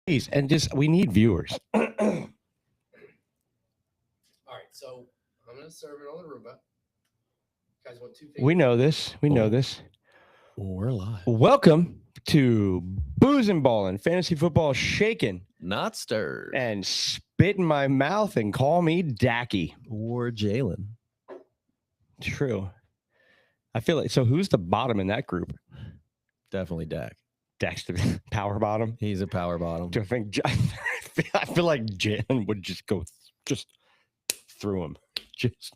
Please, and just we need viewers. All right, so I'm gonna serve it on the Roomba. Guys want two fingers? We know this. We know this. We're live. Welcome to Booze and Ballin', fantasy football shaking Not stirred. and spit in my mouth and call me Dacky. Or Jalen. True. I feel like so. Who's the bottom in that group? Definitely Dak. Dexter, power bottom. He's a power bottom. Do I think? I feel like Jalen would just go just through him. Just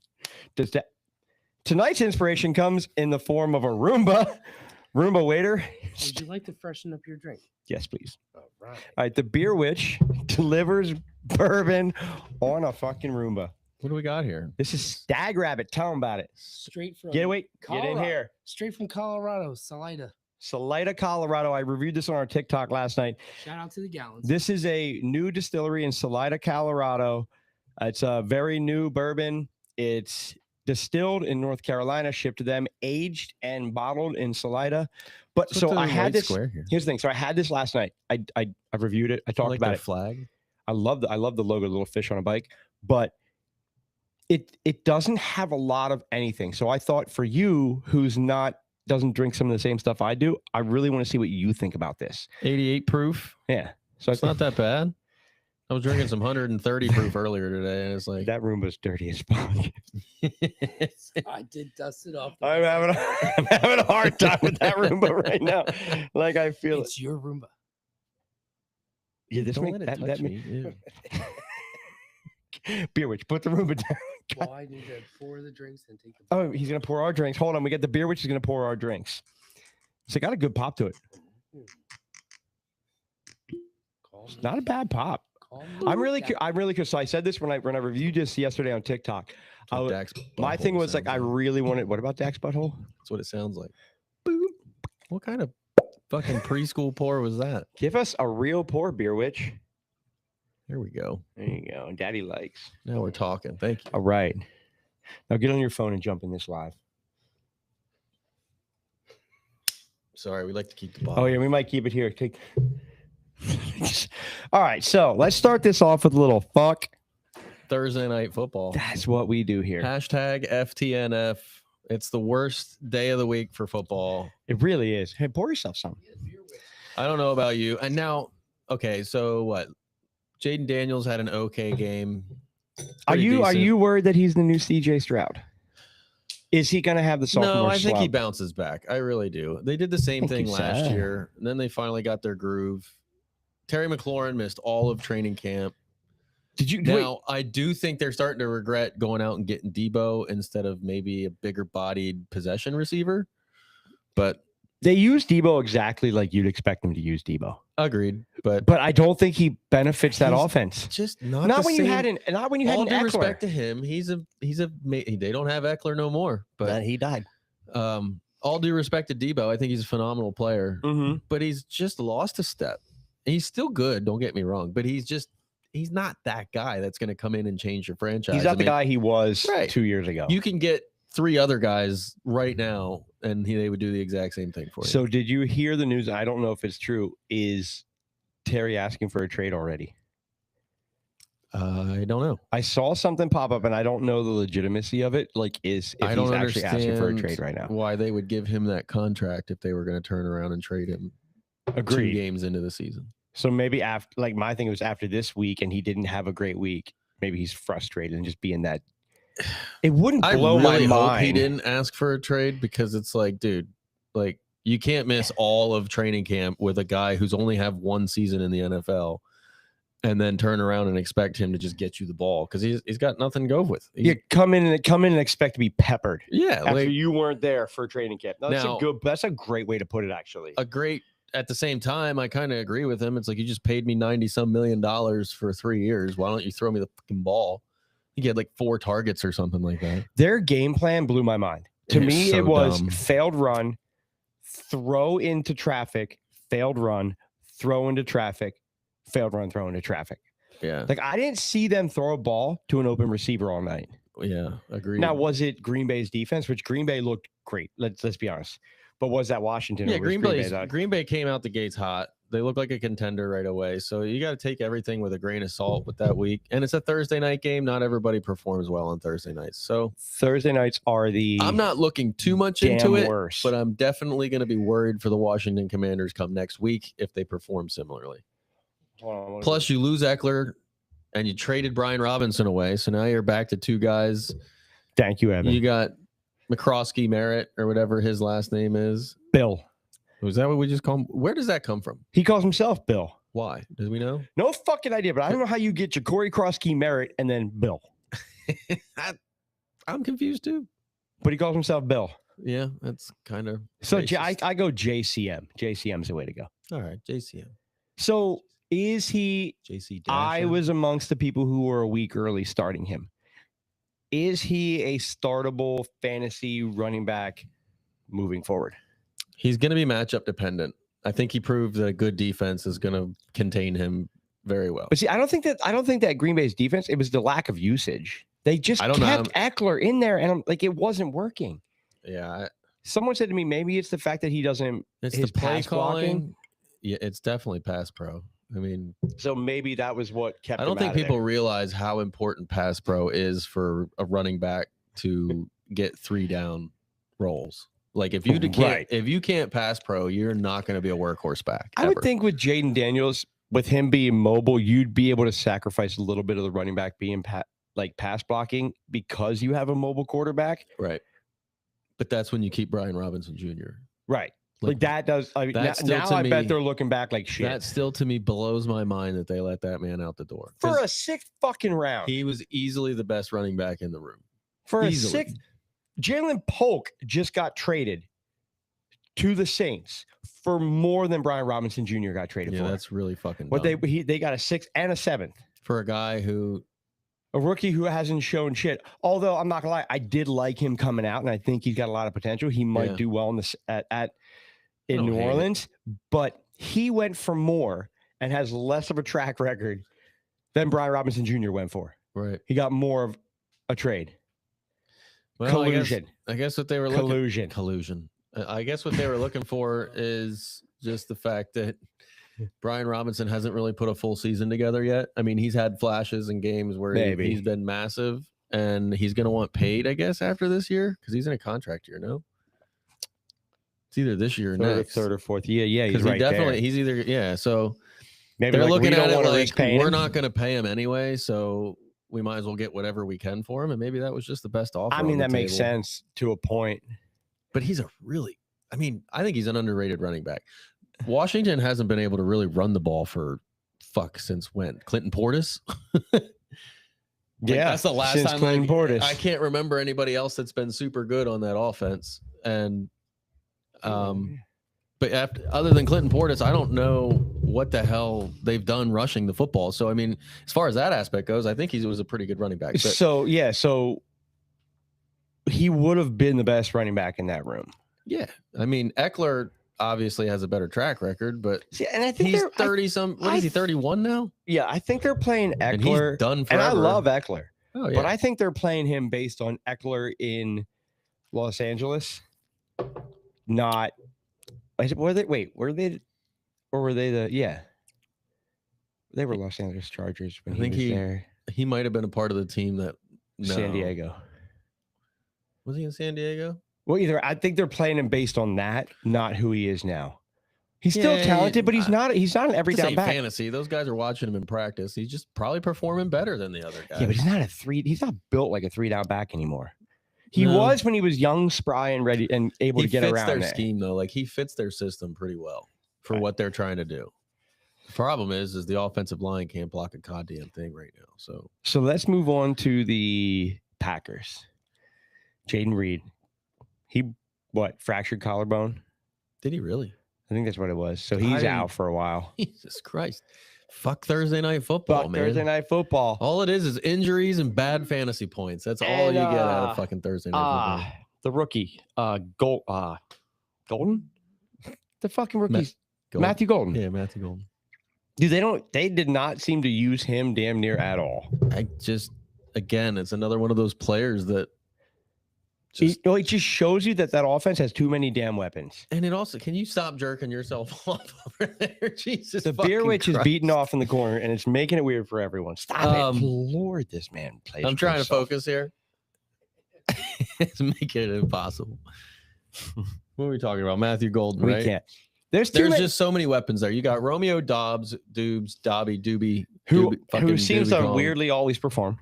does that. Tonight's inspiration comes in the form of a Roomba waiter. Would you like to freshen up your drink? Yes, please. All right. All right, the Beer Witch delivers bourbon on a fucking Roomba. What do we got here? This is Stag Rabbit. Tell them about it. Straight from Get in Colorado. here. Straight from Colorado, Salida. Salida, Colorado. I reviewed this on our TikTok last night. Shout out to the gallons. This is a new distillery in Salida, Colorado. It's a very new bourbon. It's distilled in North Carolina, shipped to them, aged and bottled in Salida. But Let's so put the I had white this. square here. Here's the thing. So I had this last night. I reviewed it. I talked like about their it. flag. I love the logo, the little fish on a bike, but it doesn't have a lot of anything. So I thought for you, who's doesn't drink some of the same stuff I do, I really want to see what you think about this. 88 proof. Yeah. So It's not that bad. I was drinking some 130 proof earlier today, and it's like that Roomba's dirty as fuck. I did dust it off. I'm having a hard time with that Roomba right now. Like I feel It's your Roomba. yeah, this Don't make, let it that, touch that me. Ew. Beer Witch, put the Roomba down. Well, I need to pour the drinks and take the. Oh, he's gonna pour our drinks. Hold on, we get the Beer Witch is gonna pour our drinks. So it got a good pop to it. Call me. Not a bad pop. Call me. I'm really Dacky. curious. So I said this when I reviewed this yesterday on TikTok. That's what I- Dak's My butthole thing was like sounds I really wanted. What about Dak's butthole? That's what it sounds like. What kind of fucking preschool pour was that? Give us a real pour, Beer Witch. There we go. There you go. Daddy likes. Now we're talking. Thank you. All right. Now get on your phone and jump in this live. Sorry, we like to keep the bottle. Oh yeah, we might keep it here. Take. All right, so let's start this off with a little fuck. Thursday night football. That's what we do here. Hashtag FTNF. It's the worst day of the week for football. It really is. Hey, pour yourself some. Yeah, beer with. I don't know about you. And now, okay, so what? Jaden Daniels had an okay game. Are Pretty you decent. worried that he's the new CJ Stroud? Is he going to have the sophomore No, I think he slump? bounces back. I really do. They did the same think thing he's last sad. year, and then they finally got their groove. Terry McLaurin missed all of training camp. Did you Now, I do think they're starting to regret going out and getting Debo instead of maybe a bigger bodied possession receiver. But They use Debo exactly like you'd expect them to use Debo, agreed. But but I don't think he benefits that He's offense. just not Not the when same. you had All an due Eckler. respect to him, they don't have Eckler no more. But he died. all due respect to Debo, I think he's a phenomenal player. Mm-hmm. But he's just lost a step. He's still good, don't get me wrong, but he's not that guy that's going to come in and change your franchise. He's not I the mean, guy he was Right. 2 years ago. You can get 3 other guys right now, and they would do the exact same thing for you. So did you hear the news? I don't know if it's true. Is Terry asking for a trade already? I don't know. I saw something pop up, and I don't know the legitimacy of it. Like, if I don't he's actually asking for a understand trade right now? why they would give him that contract if they were going to turn around and trade him 2 Agreed. games into the season. So maybe after, like, my thing was after this week, and he didn't have a great week. Maybe he's frustrated and just being that. It wouldn't I blow really my hope mind. he didn't ask for a trade because it's like, dude, like you can't miss all of training camp with a guy who's only have 1 season in the NFL and then turn around and expect him to just get you the ball because he's got nothing to go with. You come in and expect to be peppered Yeah, after like you weren't there for training camp. No, Now- that's a great way to put it, actually. a great. At the same time, I kind of agree with him. It's like you just paid me $90-some million for 3 years. Why don't you throw me the fucking ball? He had like 4 targets or something like that. Their game plan blew my mind. To It's me, so it was dumb. failed run, throw into traffic, failed run, throw into traffic, failed run, throw into traffic. Yeah, Like, I didn't see them throw a ball to an open receiver all night. yeah, agreed. Now, was it Green Bay's defense, which Green Bay looked great? Let's be honest. But was that Washington? Yeah, or was Green Bay Bay. that- Green Bay came out the gates hot. They look like a contender right away. So you got to take everything with a grain of salt with that week. And it's a Thursday night game. Not everybody performs well on Thursday nights. So Thursday nights are the I'm not looking too much damn into it, worst. but I'm definitely going to be worried for the Washington Commanders come next week if they perform similarly. Plus, you lose Eckler and you traded Brian Robinson away. So now you're back to two guys. Thank you, Evan. You got McCroskey Merritt or whatever his last name is. Bill. Was that what we just call him? Where does that come from? He calls himself Bill. Why? Do we know? No fucking idea, but I don't know how you get Ja'Cory Croskey Merritt and then Bill. I'm confused too. But he calls himself Bill. Yeah, that's kind of So racist. I go JCM. JCM's the way to go. All right, JCM. So is he JC I Dasher. was amongst the people who were a week early starting him. Is he a startable fantasy running back moving forward? He's going to be matchup dependent. I think he proved that a good defense is going to contain him very well. But see, I don't think that Green Bay's defense, it was the lack of usage. They just I don't know kept Eckler in there and like it wasn't working. Yeah, Someone said to me, maybe it's the fact that he doesn't it's his the play pass blocking. calling. Yeah, it's definitely pass pro. I mean, So maybe that was what kept I him don't think out of people there. realize how important pass pro is for a running back to get 3 down rolls. Like if you can't Right. if you can't pass pro, you're not going to be a workhorse back. I would ever. think with Jaden Daniels, with him being mobile, you'd be able to sacrifice a little bit of the running back being pass blocking because you have a mobile quarterback. Right. But that's when you keep Brian Robinson Jr. Right. Like that does. I mean, That now still to I bet me- they're looking back like shit. That still to me blows my mind that they let that man out the door. For 'Cause a sixth fucking round. he was easily the best running back in the room. For a easily. sixth, Jalen Polk just got traded to the Saints for more than Brian Robinson Jr. got traded Yeah, for. that's really fucking What dumb. they got a sixth and a seventh. For a guy who A rookie who hasn't shown shit. Although I'm not gonna lie, I did like him coming out, and I think he's got a lot of potential. He might Yeah. do well in this in don't New hate it. Orleans, but he went for more and has less of a track record than Brian Robinson Jr. went for. right. He got more of a trade. Well, Collusion. I guess what they were looking Collusion. collusion. I guess what they were looking for is just the fact that Brian Robinson hasn't really put a full season together yet. I mean, he's had flashes in games where Maybe. he's been massive, and he's going to want paid, I guess, after this year because he's in a contract year. No, it's either this year or next. Third or fourth. Yeah, he's Because right there. he's either So Maybe they're like, looking we don't at it wanna like risk paying we're him. not going to pay him anyway, so we might as well get whatever we can for him, and maybe that was just the best offer. I on mean, the that makes table. sense to a point. But he's a really, I think he's an underrated running back. Washington hasn't been able to really run the ball for since when? Clinton Portis? Yeah, that's the last since time Clinton Portis. I can't remember anybody else that's been super good on that offense. And but other than Clinton Portis, I don't know what the hell they've done rushing the football. So I mean, as far as that aspect goes, I think he was a pretty good running back. But So he would have been the best running back in that room. yeah, I mean, Eckler obviously has a better track record, but See, and I think he's they're 30 some. What is he? 31 now? I think they're playing And Eckler, he's done and forever. I love Eckler, Oh yeah. but I think they're playing him based on Eckler in Los Angeles, not. Were they They were Los Angeles Chargers when I he think was he- there. he might have been a part of the team that San no. Diego. Was he in San Diego? Well, I think they're playing him based on that, not who he is now. He's Yeah, still talented, but he's not an every This down ain't back. fantasy. Those guys are watching him in practice. He's just probably performing better than the other guys. Yeah, but he's not built like a 3-down back anymore. He No. was when he was young, spry, and ready and able he to get fits around their there. scheme though. Like he fits their system pretty well for Right. what they're trying to do. The problem is the offensive line can't block a goddamn thing right now. So So let's move on to the Packers. Jaden Reed. He fractured collarbone? did he really? I think that's what it was. So he's I- out for a while. Jesus Christ! Fuck Thursday night football, Fuck man. Thursday night football. All it is injuries and bad fantasy points. That's all And, you get out of fucking Thursday night football. The rookie, Golden? The fucking rookies. Golden. Matthew Golden. Yeah, Matthew Golden. Dude, they did not seem to use him damn near at all. Again, it's another one of those players that It just shows you that offense has too many damn weapons. And it also, can you stop jerking yourself off over there? Jesus, The beer fucking witch is Christ. beating off in the corner, and it's making it weird for everyone. Stop it, Lord! This man plays. I'm trying to himself. focus here. It's making it impossible. What are we talking about? Matthew Golden, We right? can't. There's There's many, just so many weapons there. You got Romeo Dobbs, Doobs, Dobby, Doobie, who fucking seems Doobie to Kong. weirdly always perform.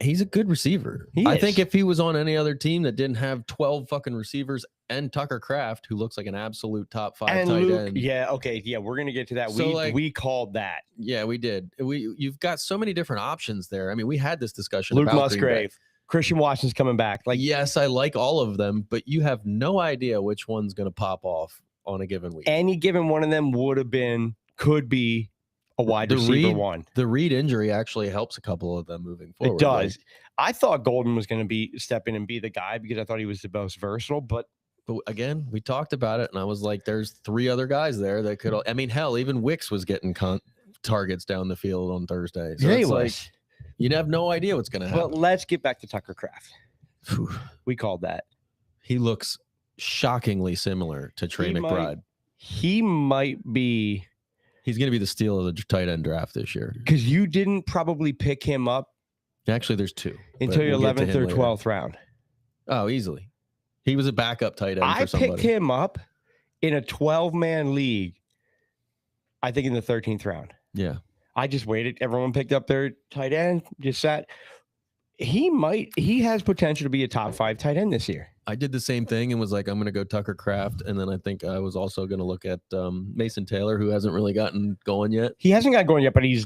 He's a good receiver. He I is. think if he was on any other team that didn't have 12 fucking receivers and Tucker Kraft, who looks like an absolute top 5 And tight Luke, end. yeah, okay, yeah, we're gonna get to that. So, We called that. Yeah, we did. You've got so many different options there. I mean, we had this discussion Luke about Green Bay. Musgrave, Christian Watson's coming back. Like, Yes, I like all of them, but you have no idea which one's going to pop off on a given week. any given one of them could be a wide The receiver Reed- one. The Reed injury actually helps a couple of them moving It forward. does. I thought Golden was going to step in and be the guy because I thought he was the most versatile. But But again, we talked about it, and I was like, "There's 3 other guys there that could." I mean, hell, even Wicks was getting targets down the field on Thursday. So it's like, you have no idea what's going to But happen. let's get back to Tucker Kraft. Phew. We called that. He looks shockingly similar to Trey He might- McBride. He might be He's going to be the steal of the tight end draft this year. because you didn't probably pick him up Actually, there's 2 but until your we'll get to 11th him or later. 12th round. Oh, easily. He was a backup tight end I for somebody. picked him up in a 12-man league, I think in the 13th round. Yeah. I just waited. Everyone picked up their tight end, just sat. He has potential to be a top 5 tight end this year. I did the same thing and was like, I'm going to go Tucker Kraft. And then I think I was also going to look at Mason Taylor, who hasn't really gotten going yet. He hasn't got going yet, but he's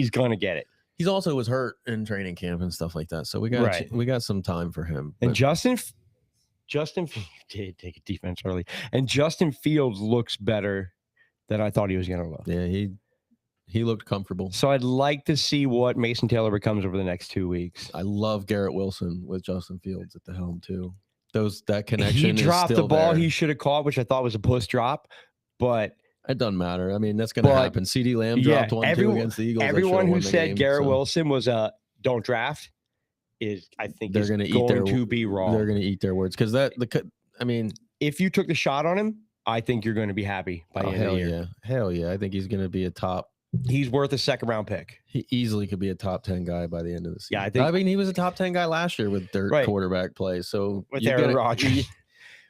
going to get it. He's also was hurt in training camp and stuff like that. So we got Right. we got some time for him. And But Justin did take a defense early, and Justin Fields looks better than I thought he was going to look. yeah, he looked comfortable. So I'd like to see what Mason Taylor becomes over the next 2 weeks. I love Garrett Wilson with Justin Fields at the helm too. That connection. He dropped is the still ball there. he should have caught, which I thought was a puss drop, but It doesn't matter. I mean, that's going to But, happen. CD Lamb yeah, dropped one everyone- too against the Eagles. that everyone should've who won the said game, Garrett so Wilson was a don't draft is, I think, They're is gonna going eat their- to be wrong. they're going to eat their words because I mean, If you took the shot on him, I think you're going to be happy by the end of hell the year. yeah, hell yeah. I think he's going to be a top. He's worth a 2nd round pick. He easily could be a top 10 guy by the end of the season. Yeah, I mean, he was a top 10 guy last year with dirt Right. quarterback play. So With you Aaron gotta- Rodgers.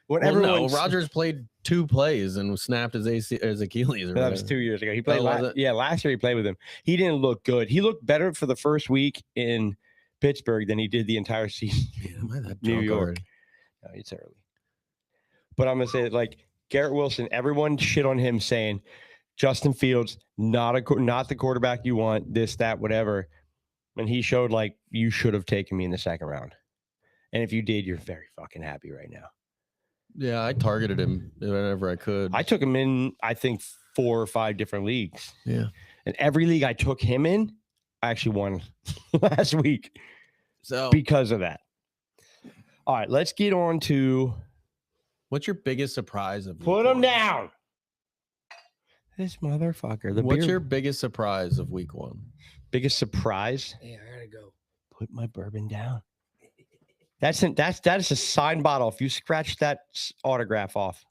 When Well, no, everyone's- Rodgers played 2 plays and snapped his Achilles. Or that was whatever. 2 years ago. He played Oh, was it? last year he played with him. He didn't look good. He looked better for the first week in Pittsburgh than he did the entire season. Man, am I that New drunk York. already? No, it's early. But I'm gonna say like Garrett Wilson, everyone shit on him saying Justin Fields, not the quarterback you want, this, that, whatever. And he showed like you should have taken me in the 2nd round. And if you did, you're very fucking happy right now. Yeah, I targeted him whenever I could. I took him in, I think, 4 or 5 different leagues. yeah. And every league I took him in, I actually won last week So, because of that. All right, let's get on to what's your biggest surprise of? put week him one? down. This motherfucker. What's beer- your biggest surprise of week 1? biggest surprise? Hey, I gotta go. Put my bourbon down. That is a signed bottle. If you scratch that autograph off.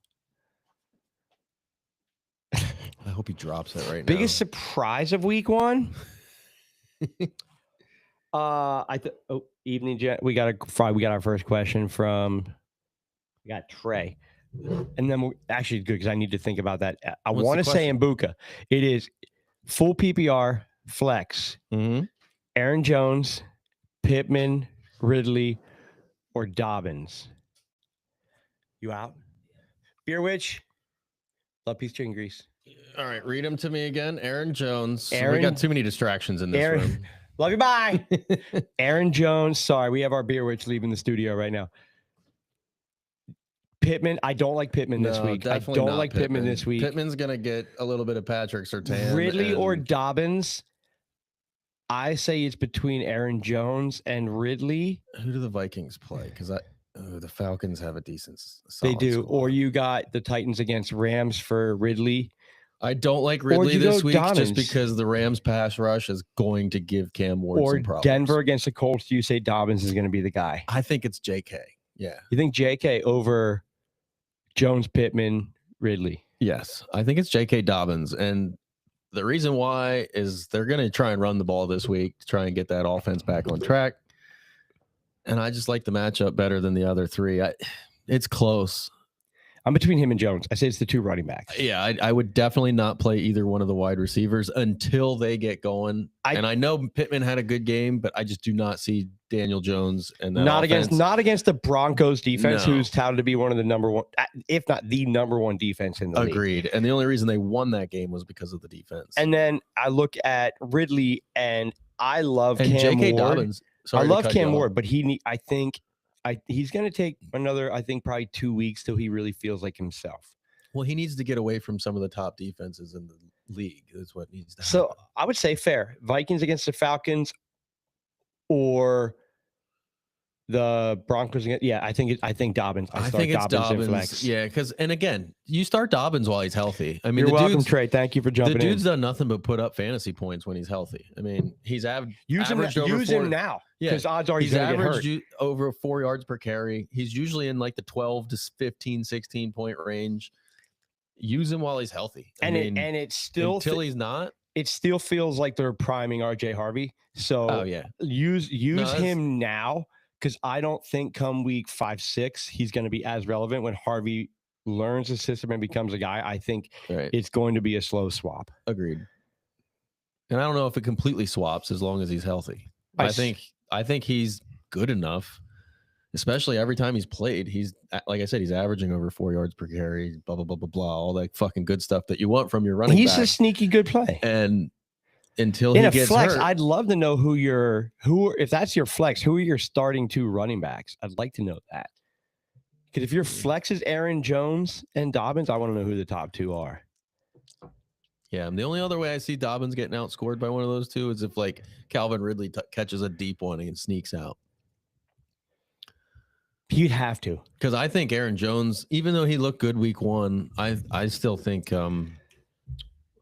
I hope he drops it right Biggest surprise of week 1? Evening Jet. We got our first question from Trey. And then actually good because I need to think about that. I What's the want to say Mbuka. It is full PPR flex. now. Mm-hmm. Aaron Jones, Pittman, Ridley, or Dobbins. You out? Beer Witch. Love peace, chicken grease. All right, read them to me again. Aaron Jones. We Aaron- got too many distractions in this Aaron- room. Love you. Bye. Aaron Jones. Sorry, we have our Beer Witch leaving the studio right now. Pittman. I don't like Pittman this No, week. I definitely don't not like Pittman this week. Pittman's gonna get a little bit of Patrick Surtain. Ridley or and Dobbins. I say it's between Aaron Jones and Ridley. who do the Vikings play? Because the Falcons have a decent. They solid do. squad. Or you got the Titans against Rams for Ridley. I don't like Ridley you this go week just Dobbins. because the Rams pass rush is going to give Cam Ward Or some problems. Denver against the Colts. You say Dobbins is going to be the guy. I think it's JK. Yeah. You think J.K. over Jones, Pittman, Ridley? Yes. I think it's J.K. Dobbins. And the reason why is they're going to try and run the ball this week to try and get that offense back on track. And I just like the matchup better than the other three. It's close. I'm between him and Jones. I say it's the two running backs. Yeah, I would definitely not play either one of the wide receivers until they get going. And I know Pittman had a good game, but I just do not see Daniel Jones and that Not offense. against the Broncos defense, No. who's touted to be one of the number one, if not the number one defense in the league. Agreed. And the only reason they won that game was because of the defense. And then I look at Ridley, and I love And Cam J.K. Ward. Dobbins. I Sorry to love cut Cam you off. Ward, but he's going to take another, I think, probably 2 weeks till he really feels like himself. Well, he needs to get away from some of the top defenses in the league. That's what needs to happen. So I would say fair. Vikings against the Falcons or the Broncos against, I think Dobbins. I think it's in Dobbins. flex. Yeah, because and again, you start Dobbins while he's healthy. I mean, You're welcome, dude's Trey. Thank you for the jumping dude's in. done nothing but put up fantasy points when he's healthy. I mean, he's Use averaged over him now Yeah, because odds are he's he's going to get hurt. averaged over 4 yards per carry. He's usually in like the 12 to 15, 16 point range. Use him while he's healthy. And it's still until he's not. it still feels like they're priming RJ Harvey. So Oh yeah, use that's- him now, because I don't think come week 5, 6 he's going to be as relevant when Harvey learns the system and becomes a guy. I think right. it's going to be a slow swap. Agreed. And I don't know if it completely swaps as long as he's healthy. I think he's good enough, especially every time he's played. He's, like I said, he's averaging over 4 yards per carry, blah, blah, blah, blah, blah, all that fucking good stuff that you want from your running He's back. a sneaky good play. And until In he a gets flex, hurt, I'd love to know if that's your flex, who are your starting 2 running backs? I'd like to know that. Because if your flex is Aaron Jones and Dobbins, I want to know who the top 2 are. yeah, and the only other way I see Dobbins getting outscored by one of those two is if like Calvin Ridley catches a deep one and sneaks out. You'd have to. Because I think Aaron Jones, even though he looked good week 1, I still think, oh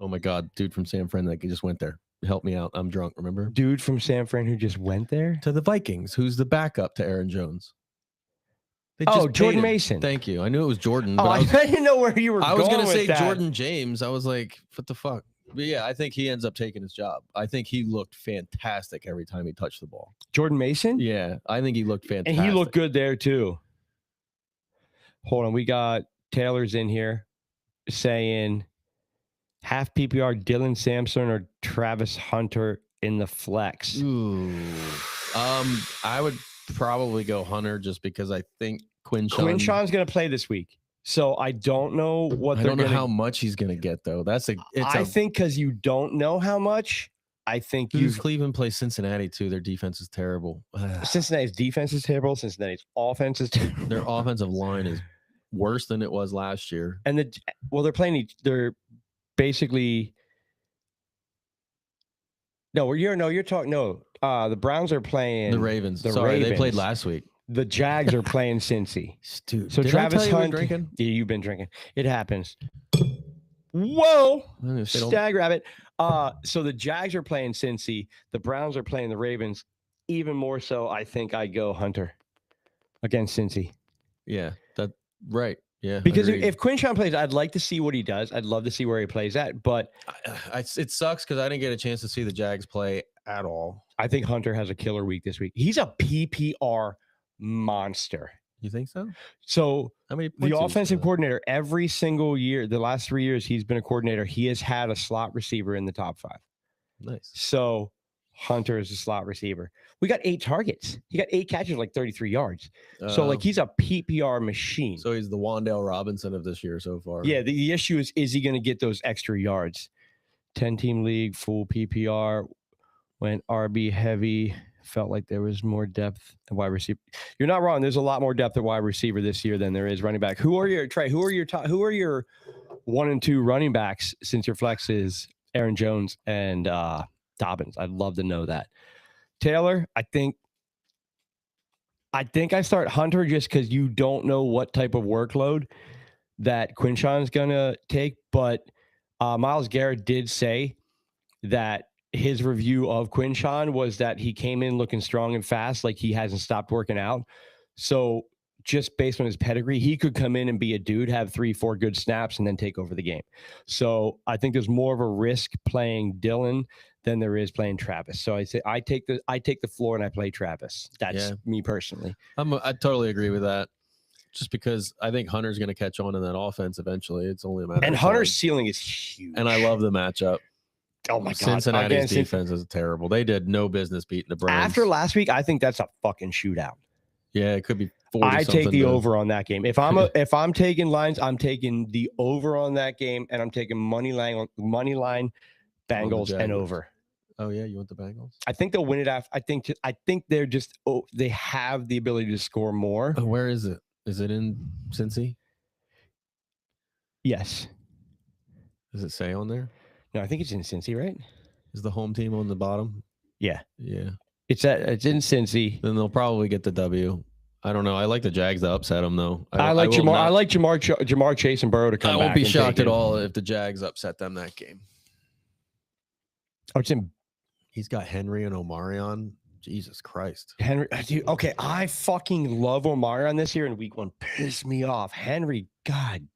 my God, dude from San Fran that just went there. Help me out. I'm drunk, remember? Dude from San Fran who just went there? To the Vikings, who's the backup to Aaron Jones. They Oh, paid Jordan him. Mason. Thank you. I knew it was Jordan. Oh, But I didn't know where you were I was going going to say with that. Jordan James. I was like, what the fuck? But yeah, I think he ends up taking his job. I think he looked fantastic every time he touched the ball. Jordan Mason? Yeah, I think he looked fantastic. And he looked good there too. Hold on. We got Taylor's in here saying half PPR Dylan Sampson or Travis Hunter in the flex. Ooh. I would probably go Hunter just because I think Quinshawn's going to play this week. So I don't know what I they're don't know going how much he's going to get though. I think because you don't know how much, I think Who's Cleveland plays Cincinnati too. Their defense is terrible. Cincinnati's defense is terrible. Cincinnati's offense is terrible. Their offensive line is worse than it was last year. And they're basically the Browns are playing The Ravens. the Sorry, they played Ravens. last week. The Jags are playing Cincy. Dude, So did I Travis tell you we're Hunt, drinking? yeah, you've been drinking. It happens. Whoa, They don't- stag rabbit. So the Jags are playing Cincy. The Browns are playing the Ravens. Even more so, I think I go Hunter against Cincy. Yeah, that right. Yeah, Because agreed. if Quinshawn plays, I'd like to see what he does. I'd love to see where he plays at. But it sucks because I didn't get a chance to see the Jags play at all. I think Hunter has a killer week this week. He's a PPR monster. You think so? So How many? the points did he offensive score? coordinator, every single year, the last 3 years he's been a coordinator, he has had a slot receiver in the top 5. Nice. So Hunter is a slot receiver. We got 8 targets. He got 8 catches, like 33 yards. So like he's a PPR machine. So he's the Wandale Robinson of this year so far. Yeah, the issue is he going to get those extra yards? 10-team league, full PPR, went RB heavy. Felt like there was more depth at wide receiver. You're not wrong. There's a lot more depth at wide receiver this year than there is running back. Who are your 1 and 2 running backs since your flex is Aaron Jones and Dobbins? I'd love to know that. Taylor, I think I start Hunter just because you don't know what type of workload that Quinshawn's gonna take. But Myles Garrett did say that his review of Quinshawn was that he came in looking strong and fast, like he hasn't stopped working out. So just based on his pedigree, he could come in and be a dude, have 3-4 good snaps, and then take over the game. So I think there's more of a risk playing Dylan than there is playing Travis. So I say I take the floor and I play Travis. That's me personally. I totally agree with that. Just because I think Hunter's going to catch on in that offense eventually. It's only a matter And of Hunter's time. ceiling is huge. And I love the matchup. Oh my God. Cincinnati's Against defense is terrible. They did no business beating the Browns. After last week, I think that's a fucking shootout. Yeah, it could be 40 I take the to- over on that game. If I'm taking lines, I'm taking the over on that game, and I'm taking money line Bengals and Jaguars. over. Oh yeah, you want the Bengals? I think they'll win it after. I think they're just they have the ability to score more. Oh, where is it? Is it in Cincy? Yes. Does it say on there? No, I think it's in Cincy, right? Is the home team on the bottom? Yeah. Yeah. It's in Cincy. Then they'll probably get the W. I don't know. I like the Jags to upset them though. I like Jamar Chase and Burrow to come I back. won't be and shocked take at it. all if the Jags upset them that game. Oh, it's in He's got Henry and Omarion. Jesus Christ. Henry. Dude, okay, I fucking love Omarion this year in week 1. Pissed me off. Henry, God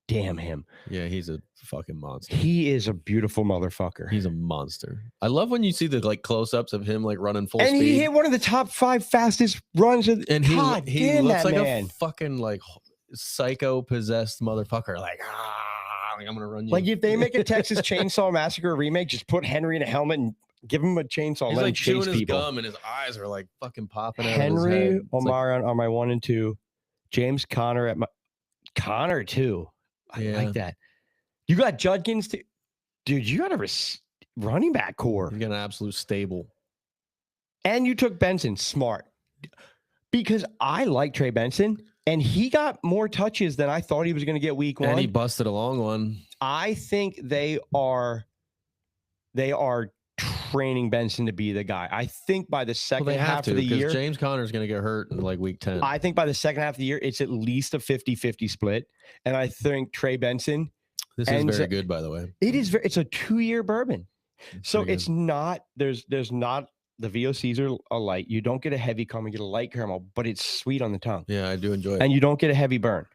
damn him. Yeah, he's a fucking monster. He is a beautiful motherfucker. He's a monster. I love when you see the like close-ups of him like running full And speed. he hit one of the top 5 fastest runs of and God he damn looks that like man. a fucking like psycho possessed motherfucker. Like I'm gonna run you. Like if they make a Texas Chainsaw Massacre remake, just put Henry in a helmet and give him a chainsaw. he's Let like him chewing chase his people. gum and his eyes are like fucking popping out of his Henry, head. It's like, Omarion are my 1 and 2. James Conner at my Connor too. I Yeah. like that. You got Judkins too. Dude, you got a running back core. he's got an absolute stable. And you took Benson. Smart. Because I like Trey Benson, and he got more touches than I thought he was going to get week 1. And he busted a long one. I think they are training Benson to be the guy. I think by the Well, second they have half to of the because year, James Conner's gonna get hurt in like week 10. I think by the second half of the year, it's at least a 50-50 split. And I think Trey Benson, This is ends very it- good, by the way. it's a 2-year bourbon. So pretty it's not, there's not the VOCs are a light. You don't get a heavy caramel, you get a light caramel, but it's sweet on the tongue. Yeah, I do enjoy it. And you don't get a heavy burn.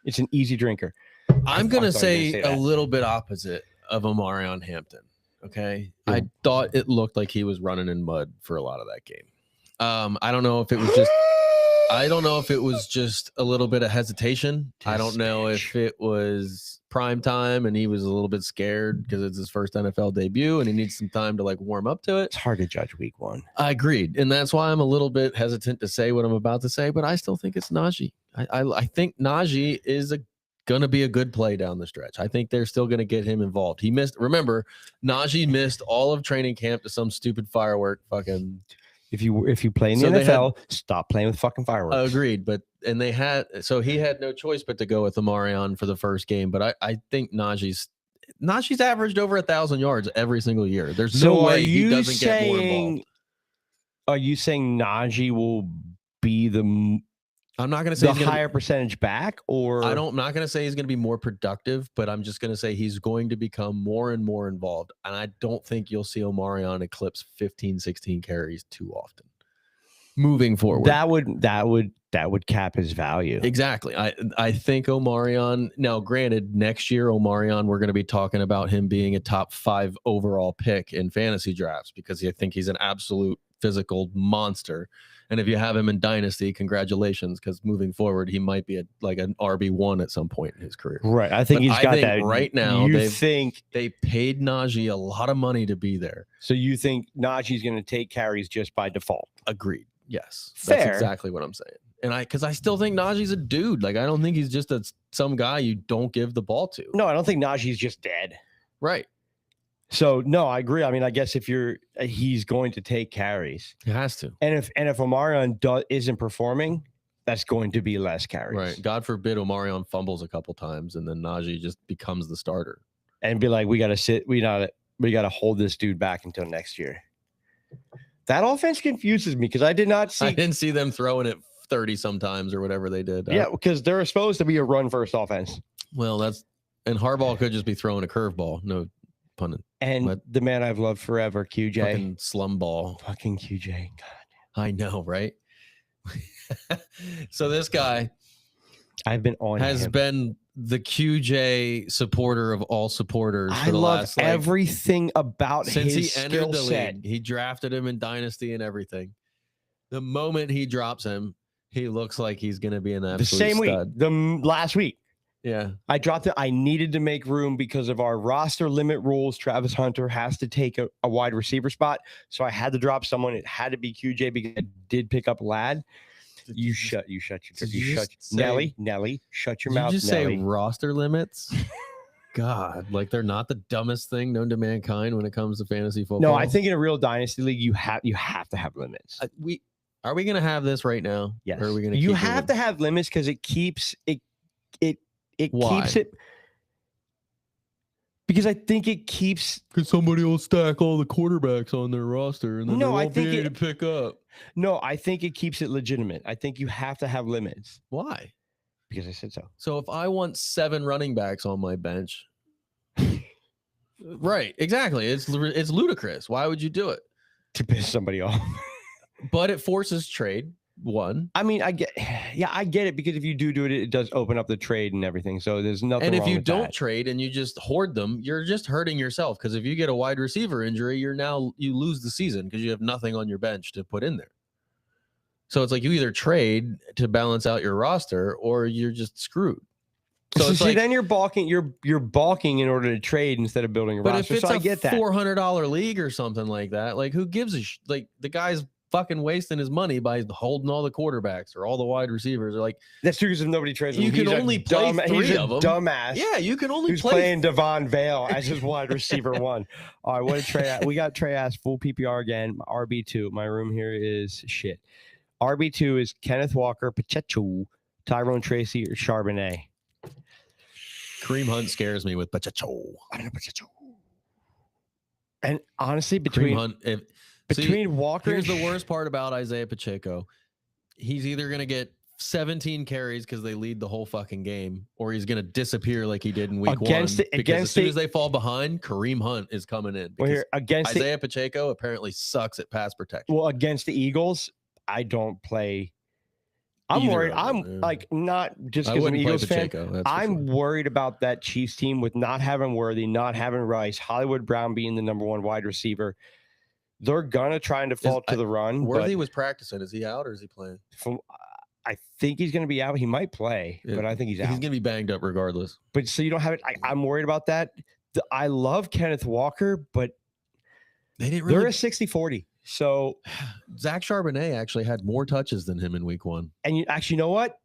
It's an easy drinker. I'm I gonna thought you were say, gonna say a that. little bit opposite of Omarion Hampton. Okay, Yeah. I thought it looked like he was running in mud for a lot of that game. I don't know if it was just. I don't know if it was just a little bit of hesitation. I don't know if it was prime time and he was a little bit scared because it's his first NFL debut and he needs some time to like warm up to it. It's hard to judge week 1. I agreed, and that's why I'm a little bit hesitant to say what I'm about to say, but I still think it's Najee. I think Najee is going to be a good play down the stretch. I think they're still going to get him involved. He missed. Remember, Najee missed all of training camp to some stupid firework. Fucking If you play in the So they NFL, stop playing with fucking fireworks. agreed, but and they had so he had no choice but to go with Omarion for the first game. But I think Najee's averaged over 1,000 yards every single year. There's So no are way he you doesn't get more saying? involved. Are you saying Najee will be the I'm not going to say he's gonna higher percentage back, or I'm not going to say he's going to be more productive, but I'm just going to say he's going to become more and more involved. And I don't think you'll see Omarion eclipse 15, 16 carries too often moving forward. that would cap his value. Exactly. I think Omarion, now granted, next year, Omarion, we're going to be talking about him being a top 5 overall pick in fantasy drafts because I think he's an absolute physical monster. And if you have him in Dynasty, congratulations, because moving forward, he might be like an RB1 at some point in his career. Right. I think But he's I got think that. right now you they've- think They paid Najee a lot of money to be there. so? You think Najee's going to take carries just by default? Agreed. Yes. Fair. That's exactly what I'm saying. And because I still think Najee's a dude. Like, I don't think he's just some guy you don't give the ball to. No, I don't think Najee's just dead. Right. So no, I agree. I mean, I guess if he's going to take carries, He has to. and if Omarion isn't performing, that's going to be less carries. Right. God forbid Omarion fumbles a couple times and then Najee just becomes the starter. And be like, we got to hold this dude back until next year. That offense confuses me because I did not see. I didn't see them throwing it 30 sometimes or whatever they did. Yeah, because they're supposed to be a run first offense. Well, and Harbaugh could just be throwing a curveball. No pun. And But- the man I've loved forever, QJ. Fucking slum ball. Fucking QJ. God. I know, right? So this guy, I've been on has him. been the QJ supporter of all supporters I for the love last like, everything about since his he entered skill the set. league. He drafted him in Dynasty and everything. The moment he drops him, he looks like he's going to be an The absolute same stud. week, last week, Yeah. I dropped it. I needed to make room because of our roster limit rules. Travis Hunter has to take a wide receiver spot. So I had to drop someone. It had to be QJ because I did pick up Lad. You shut Did you shut just say- Nelly, shut your Did you mouth, just Nelly. say roster limits? God, like they're not the dumbest thing known to mankind when it comes to fantasy football. No, I think in a real dynasty league, you have to have limits. Are we going to have this right now? Yes, Or are we going to? you have to have limits because it keeps it Why? keeps it. Because I think it keeps. Because somebody will stack all the quarterbacks on their roster, and then No, they I won't be think able to pick up. No, I think it keeps it legitimate. I think you have to have limits Why? because I said so. So if I want 7 running backs on my bench, right? Exactly. It's ludicrous. Why would you do it? To piss somebody off. But it forces trade. One. I mean, I get it because if you do it, it does open up the trade and everything. So there's nothing. And if wrong you with don't that. trade and you just hoard them, you're just hurting yourself. Because if you get a wide receiver injury, you lose the season because you have nothing on your bench to put in there. So it's like you either trade to balance out your roster or you're just screwed. So it's see, like, then you're balking. You're balking in order to trade instead of building a but roster. if it's So I a get that. $400 league or something like that, like who gives a like the guy's fucking wasting his money by holding all the quarterbacks or all the wide receivers. Or like That's true because if nobody trades him, you can he's a only play 3 he's a of them. dumbass. Yeah, you can only Who's play. playing Devon Vale as his wide receiver one? All right, what a Trey. We got Trey Ass full PPR again. RB2. My room here is shit. RB2 is Kenneth Walker, Pacheco, Tyrone Tracy, or Charbonnet. Kareem Hunt scares me with Pacheco. I don't know Pacheco. And honestly, Kareem between Hunt. Walker, Here's and the worst part about Isaiah Pacheco. He's either going to get 17 carries because they lead the whole fucking game, or he's going to disappear like he did in week one. Because as soon as they fall behind, Kareem Hunt is coming in. Well, Because here, against Isaiah Pacheco apparently sucks at pass protection. well, against the Eagles, I don't play. I'm Either worried. of them, I'm yeah. like not just I because I'm an wouldn't play Eagles fan. Pacheco. That's for I'm sure. worried about that Chiefs team with not having Worthy, not having Rice, Hollywood Brown being the number 1 wide receiver. They're gonna try and default to the run. Worthy was practicing. Is he out or is he playing? I think he's gonna be out. He might play, Yeah, but I think he's He's out. going to be banged up regardless. But so you don't have it. I'm worried about that. I love Kenneth Walker, but They didn't they're really. a 60-40. So, Zach Charbonnet actually had more touches than him in week 1. and you actually know what?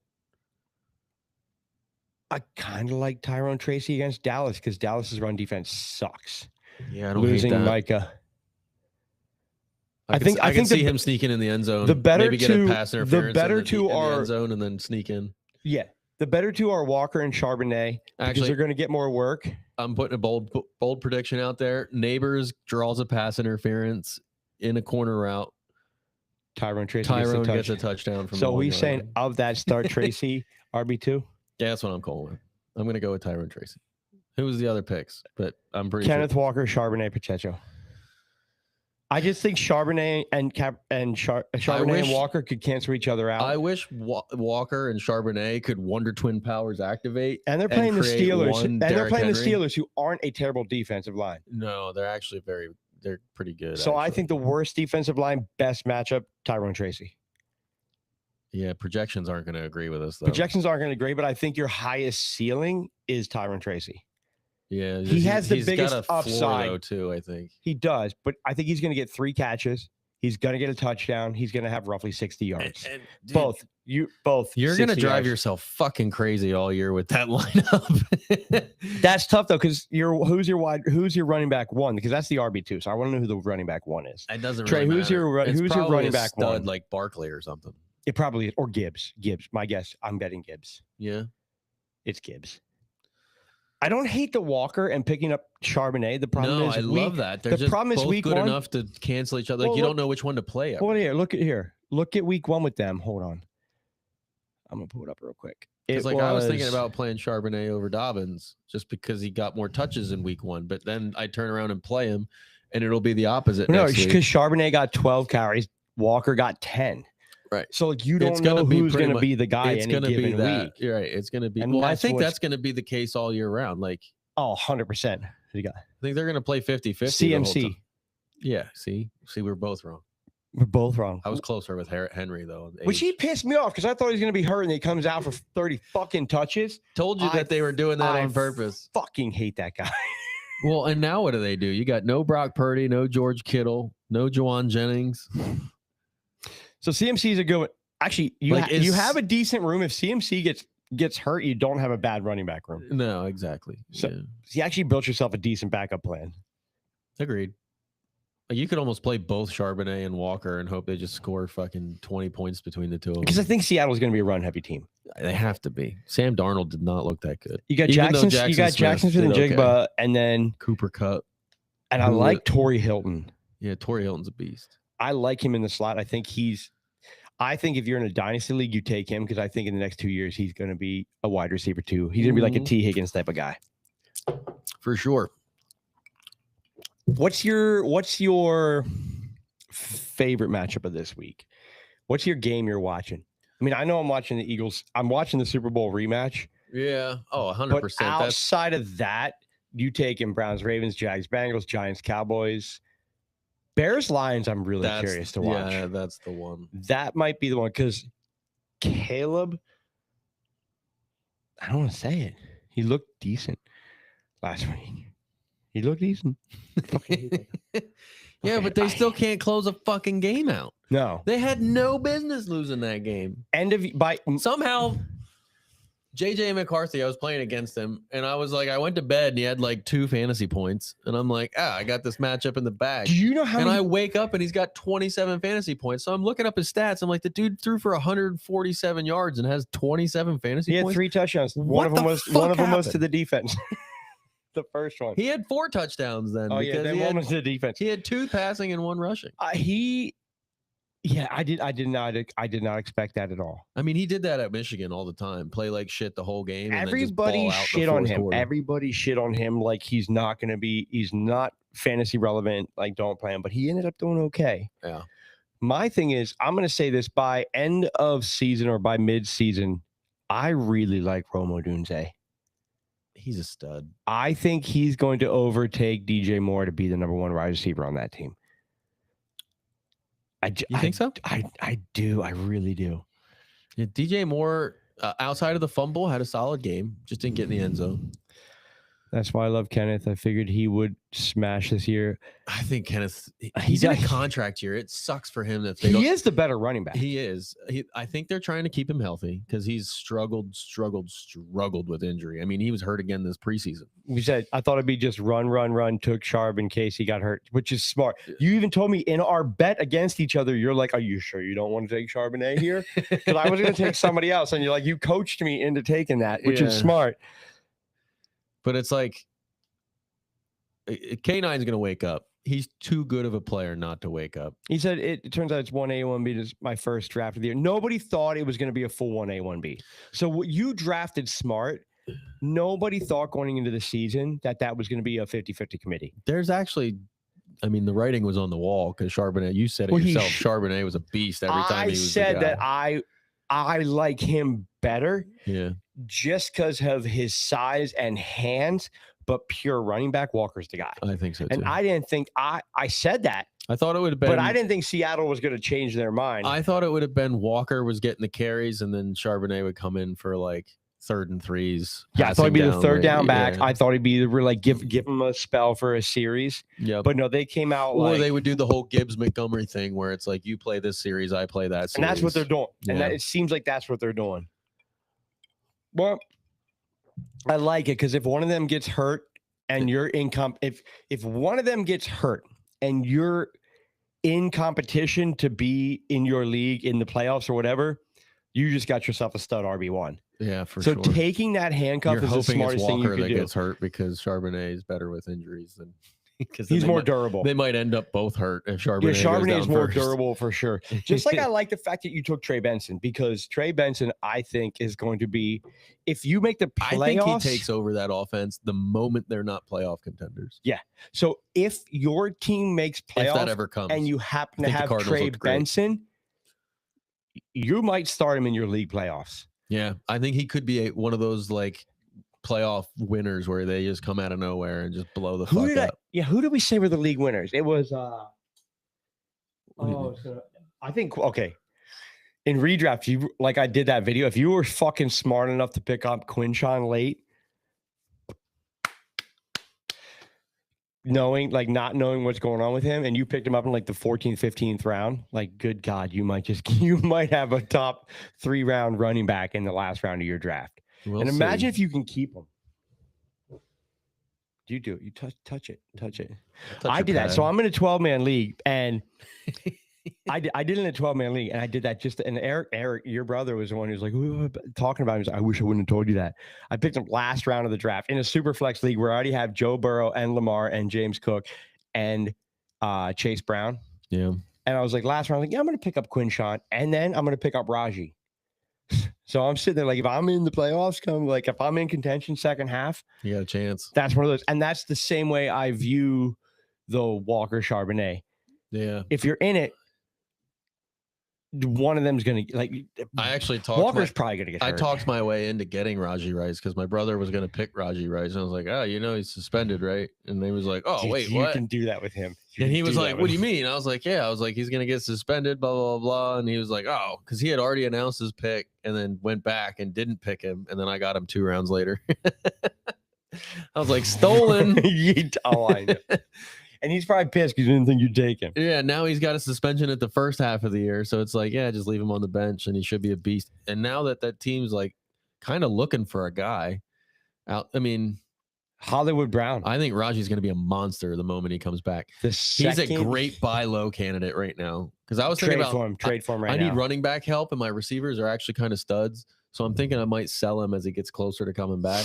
I kind of like Tyrone Tracy against Dallas because Dallas's run defense sucks. Yeah, I don't Losing hate that. Micah. I think can see the- him sneaking in the end zone. the better maybe get a two- pass the interference. better in the, two in the are- end zone and then sneak in. Yeah. The better two are Walker and Charbonnet because Actually, they're going to get more work. I'm putting a bold prediction out there. Neighbors draws a pass interference in a corner route. Tyrone Tracy Tyrone gets gets a a touch. touchdown from. So the 1 he's yard saying line. of that start Tracy RB2. Yeah, that's what I'm calling it. I'm going to go with Tyrone Tracy. Who was the other picks? But I'm pretty Kenneth sure. Walker, Charbonnet, Pacheco. I just think Charbonnet and Charbonnet wish- and Walker could cancel each other out. I wish Walker and Charbonnet could Wonder Twin powers activate. and they're playing the create Steelers. one And they're Derrick playing the Henry. Steelers, who aren't a terrible defensive line. No, they're actually they're pretty good. So I actually. think the worst defensive line, best matchup, Tyrone Tracy. Yeah, projections aren't going to agree with us though. Projections aren't going to agree, but I think your highest ceiling is Tyrone Tracy. Yeah, He has the he's biggest got a floor, upside. though, too. I think. He does, but I think he's going to get 3 catches. He's going to get a touchdown. He's going to have roughly 60 yards. Dude, both. You're You're going to 60 drive yards. yourself fucking crazy all year with that lineup. That's tough though, because who's your running back 1? Because that's the RB2. So I want to know who the running back 1 is. It doesn't Trey, really who's your matter. It's who's your probably running a back stud 1? like Barkley or something. It probably is, or Gibbs. Gibbs. My guess. I'm betting Gibbs. Yeah. It's Gibbs. I don't hate the Walker and picking up Charbonnet. The problem No, is I love that. They're the just problem is both week good 1. enough to cancel each other. Like Well, you look- don't know which one to play. ever. Hold here. Look at here. Look at week 1 with them. Hold on. I'm gonna pull it up real quick. It's like I was thinking about playing Charbonnet over Dobbins just because he got more touches in week 1, but then I turn around and play him, and it'll be the opposite. No, next week. because Charbonnet got 12 carries. Walker got 10. Right. So like you It's don't gonna know be who's pretty going to much- be the guy It's any going to be given that. week. You're right. It's going to be. And Well, I that's think what's- that's going to be the case all year round. Like, Oh, 100%. You got I think they're going to play 50-50. CMC. Yeah. See, we're both wrong. We're both wrong. I was closer with Henry though. Which he age. pissed me off because I thought he was going to be hurt and he comes out for 30 fucking touches. Told you I- that they were doing that I on purpose. Fucking hate that guy. Well, and now what do? You got no Brock Purdy, no George Kittle, no Juwan Jennings. So CMC is a good one. Actually, you Like, you is- have a decent room. If CMC gets hurt, you don't have a bad running back room. No, exactly. So- Yeah. You actually built yourself a decent backup plan. Agreed. Like, you could almost play both Charbonnet and Walker and hope they just score fucking 20 points between the two of Because I them. think Seattle's going to be a run heavy team. They have to be. Sam Darnold did not look that good. You got Even though Jackson, you got Jackson Smith and did okay. Jigba, and then Cooper Cup. I Who like would- Torrey Hilton. Yeah, Torrey Hilton's a beast. I like him in the slot. I think if you're in a dynasty league, you take him because I think in the next 2 years he's going to be a wide receiver too. He's going to be like a Mhm. T Higgins type of guy. For sure. What's your favorite matchup of this week? What's your game you're watching? I mean, I know I'm watching the Eagles. I'm watching the Super Bowl rematch. Yeah. Oh, But 100%. That's outside of that, you taking Browns, Ravens, Jags, Bengals, Giants, Cowboys, Bears, Lions. I'm really curious to watch. Yeah, that's the one. That might be the one because Caleb. I don't want to say it. He looked decent last week. He looked decent. Fucking hate that guy. Yeah, Okay, but they I- still can't close a fucking game out. No. They had no business losing that game. End of by Somehow, JJ McCarthy, I was playing against him, and I was like, I went to bed and he had like 2 fantasy points. And I'm like, I got this matchup in the bag. do you know how And many I wake up and he's got 27 fantasy points. So I'm looking up his stats. I'm like, the dude threw for 147 yards and has 27 fantasy he had points. 3 touchdowns. What One of them the was fuck to happened? the defense. The first one. He had 4 touchdowns then. Oh yeah, because then he, one had, was to the defense. he had 2 passing and 1 rushing. I did not expect that at all. I mean, he did that at Michigan all the time. Play like shit the whole game. And Everybody then just ball out the shit on fourth him. quarter. Everybody shit on him like he's not fantasy relevant. Like don't play him, but he ended up doing okay. Yeah. My thing is, I'm going to say this by end of season or by mid season. I really like Romo Dunze. He's a stud. I think he's going to overtake DJ Moore to be the number 1 wide receiver on that team. You think so? I do. I really do. Yeah, DJ Moore, outside of the fumble, had a solid game. Just didn't get in the end zone. That's why I love Kenneth. I figured he would smash this year. I think Kenneth, He he's in a does- contract year. It sucks for him that they don't. He is the better running back. He is. I think they're trying to keep him healthy because he's struggled with injury. I mean, he was hurt again this preseason. We said I thought it'd be just run, took Sharp in case he got hurt, which is smart. You even told me in our bet against each other, you're like, "Are you sure you don't want to take Charbonnet here?" Because I was going to take somebody else, and you're like, "You coached me into taking that," which is Yeah. smart. But it's like K9's going to wake up. He's too good of a player not to wake up. He said it turns out it's 1A, 1B. This is my first draft of the year. Nobody thought it was going to be a full 1A, 1B. So what you drafted smart. Nobody thought going into the season that was going to be a 50-50 committee. There's actually, I mean, the writing was on the wall because Charbonnet, you said it Well, he yourself. sh- Charbonnet was a beast every time I he was said the that guy. I like him better Yeah. just because of his size and hands, but pure running back, Walker's the guy. I think so too. And I didn't think I said that, I thought it would have been. but I didn't think Seattle was going to change their mind. I thought it would have been Walker was getting the carries and then Charbonnet would come in for like 3rd and 3s. I thought he'd be the passing third down maybe, back. I thought he'd be like give him a spell for a series, yeah. but no, they came out Or like, they would do the whole Gibbs Montgomery thing where it's like you play this series, I play that series. and that's what they're doing. And Yeah. that, it seems like that's what they're doing. Well, I like it because if one of them gets hurt and you're in if one of them gets hurt and you're in competition to be in your league in the playoffs or whatever, you just got yourself a stud RB1. Yeah, for So sure. taking that handcuff You're is the hoping it's smartest thing you Walker could that do. gets hurt because Charbonnet is better with injuries than because He's more durable. They might end up both hurt if Charbonnet. Yeah, goes Charbonnet down is more first. durable for sure. Just like I like the fact that you took Trey Benson because Trey Benson, I think, is going to be if you make the I playoffs. think he takes over that offense the moment they're not playoff contenders. So if your team makes If that playoffs ever comes. and you happen to I think the have Cardinals Trey looked great. Benson, you might start him in your league playoffs. Yeah, I think he could be one of those like playoff winners where they just come out of nowhere and just blow the fuck up. Who did we say were the league winners? It was What do you mean? I think okay. In redraft, you like I did that video. If you were fucking smart enough to pick up Quinshon late, not knowing what's going on with him, and you picked him up in like the 14th, 15th round, like good God, you might have a top 3 round running back in the last round of your draft. We'll and imagine see. if you can keep him. You do it. You touch it. Touch I your did that. pad. So I'm in a 12-man league, and I did it in a 12-man league, and I did that and Eric, your brother was the one who was like talking about it. He was like, I wish I wouldn't have told you that. I picked him last round of the draft in a super flex league where I already have Joe Burrow and Lamar and James Cook and Chase Brown. Yeah. And I was like, last round, I'm going to pick up Quinshon, and then I'm going to pick up Raji. So I'm sitting there like, if I'm in the playoffs, if I'm in contention second half, You got a chance. that's one of those. And that's the same way I view the Walker Charbonnet. Yeah. If you're in it, one of them's gonna I actually talked. Walker's probably gonna get hurt. I talked my way into getting Raji Rice because my brother was going to pick Raji Rice, and I was like, "Oh, he's suspended, right?" And he was like, "Oh, Dude, wait, you what?" can do that with him. You And can he was do like, that "What with do you him. mean?" I was like, "Yeah." I was like, "He's going to get suspended, blah blah blah." And he was like, "Oh," because he had already announced his pick, and then went back and didn't pick him, and then I got him 2 rounds later. I was like, "Stolen." I know. And he's probably pissed because he didn't think you'd take him. Yeah, now he's got a suspension at the first half of the year. So it's like, yeah, just leave him on the bench and he should be a beast. And now that team's like kind of looking for a guy out. I mean, Hollywood Brown. I think Raji's going to be a monster the moment he comes back. He's a great buy low candidate right now. Because I was thinking about trade for him right I now. need running back help, and my receivers are actually kind of studs. So I'm thinking I might sell him as he gets closer to coming back.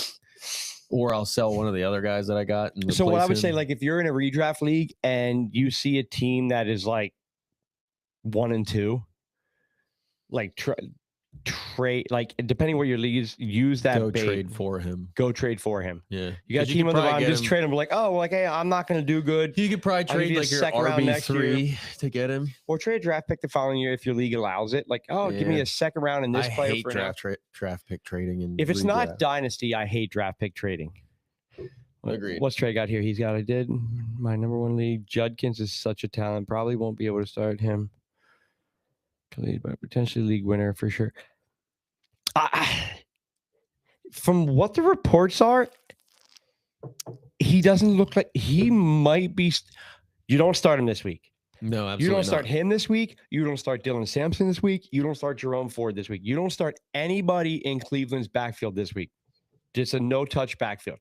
Or I'll sell one of the other guys that I got. And So what I would replace say, him. like, if you're in a redraft league and you see a team that is like 1 and 2, like trade, like depending what your league is, use that go bait. trade for him. Go trade for him. Yeah, You got a 'Cause team could on the probably bottom, get just him- trade him. Like, oh, like, hey, I'm not going to do good. You could probably I'll give trade you a like your second round next RB3 to get him. Or trade a draft pick the following year if your league allows it. Like, oh, give me Yeah. a second round in this I player hate for now. draft pick trading. And If it's not dynasty, I hate draft pick trading. Agreed. What's Trey got here? He's got, I did my number 1 league. Judkins is such a talent. Probably won't be able to start him. Khalid, but potentially league winner for sure. From what the reports are, he doesn't look like he might be. You don't start him this week. No, absolutely You don't start not. him this week. You don't start Dylan Sampson this week. You don't start Jerome Ford this week. You don't start anybody in Cleveland's backfield this week. Just a no-touch backfield.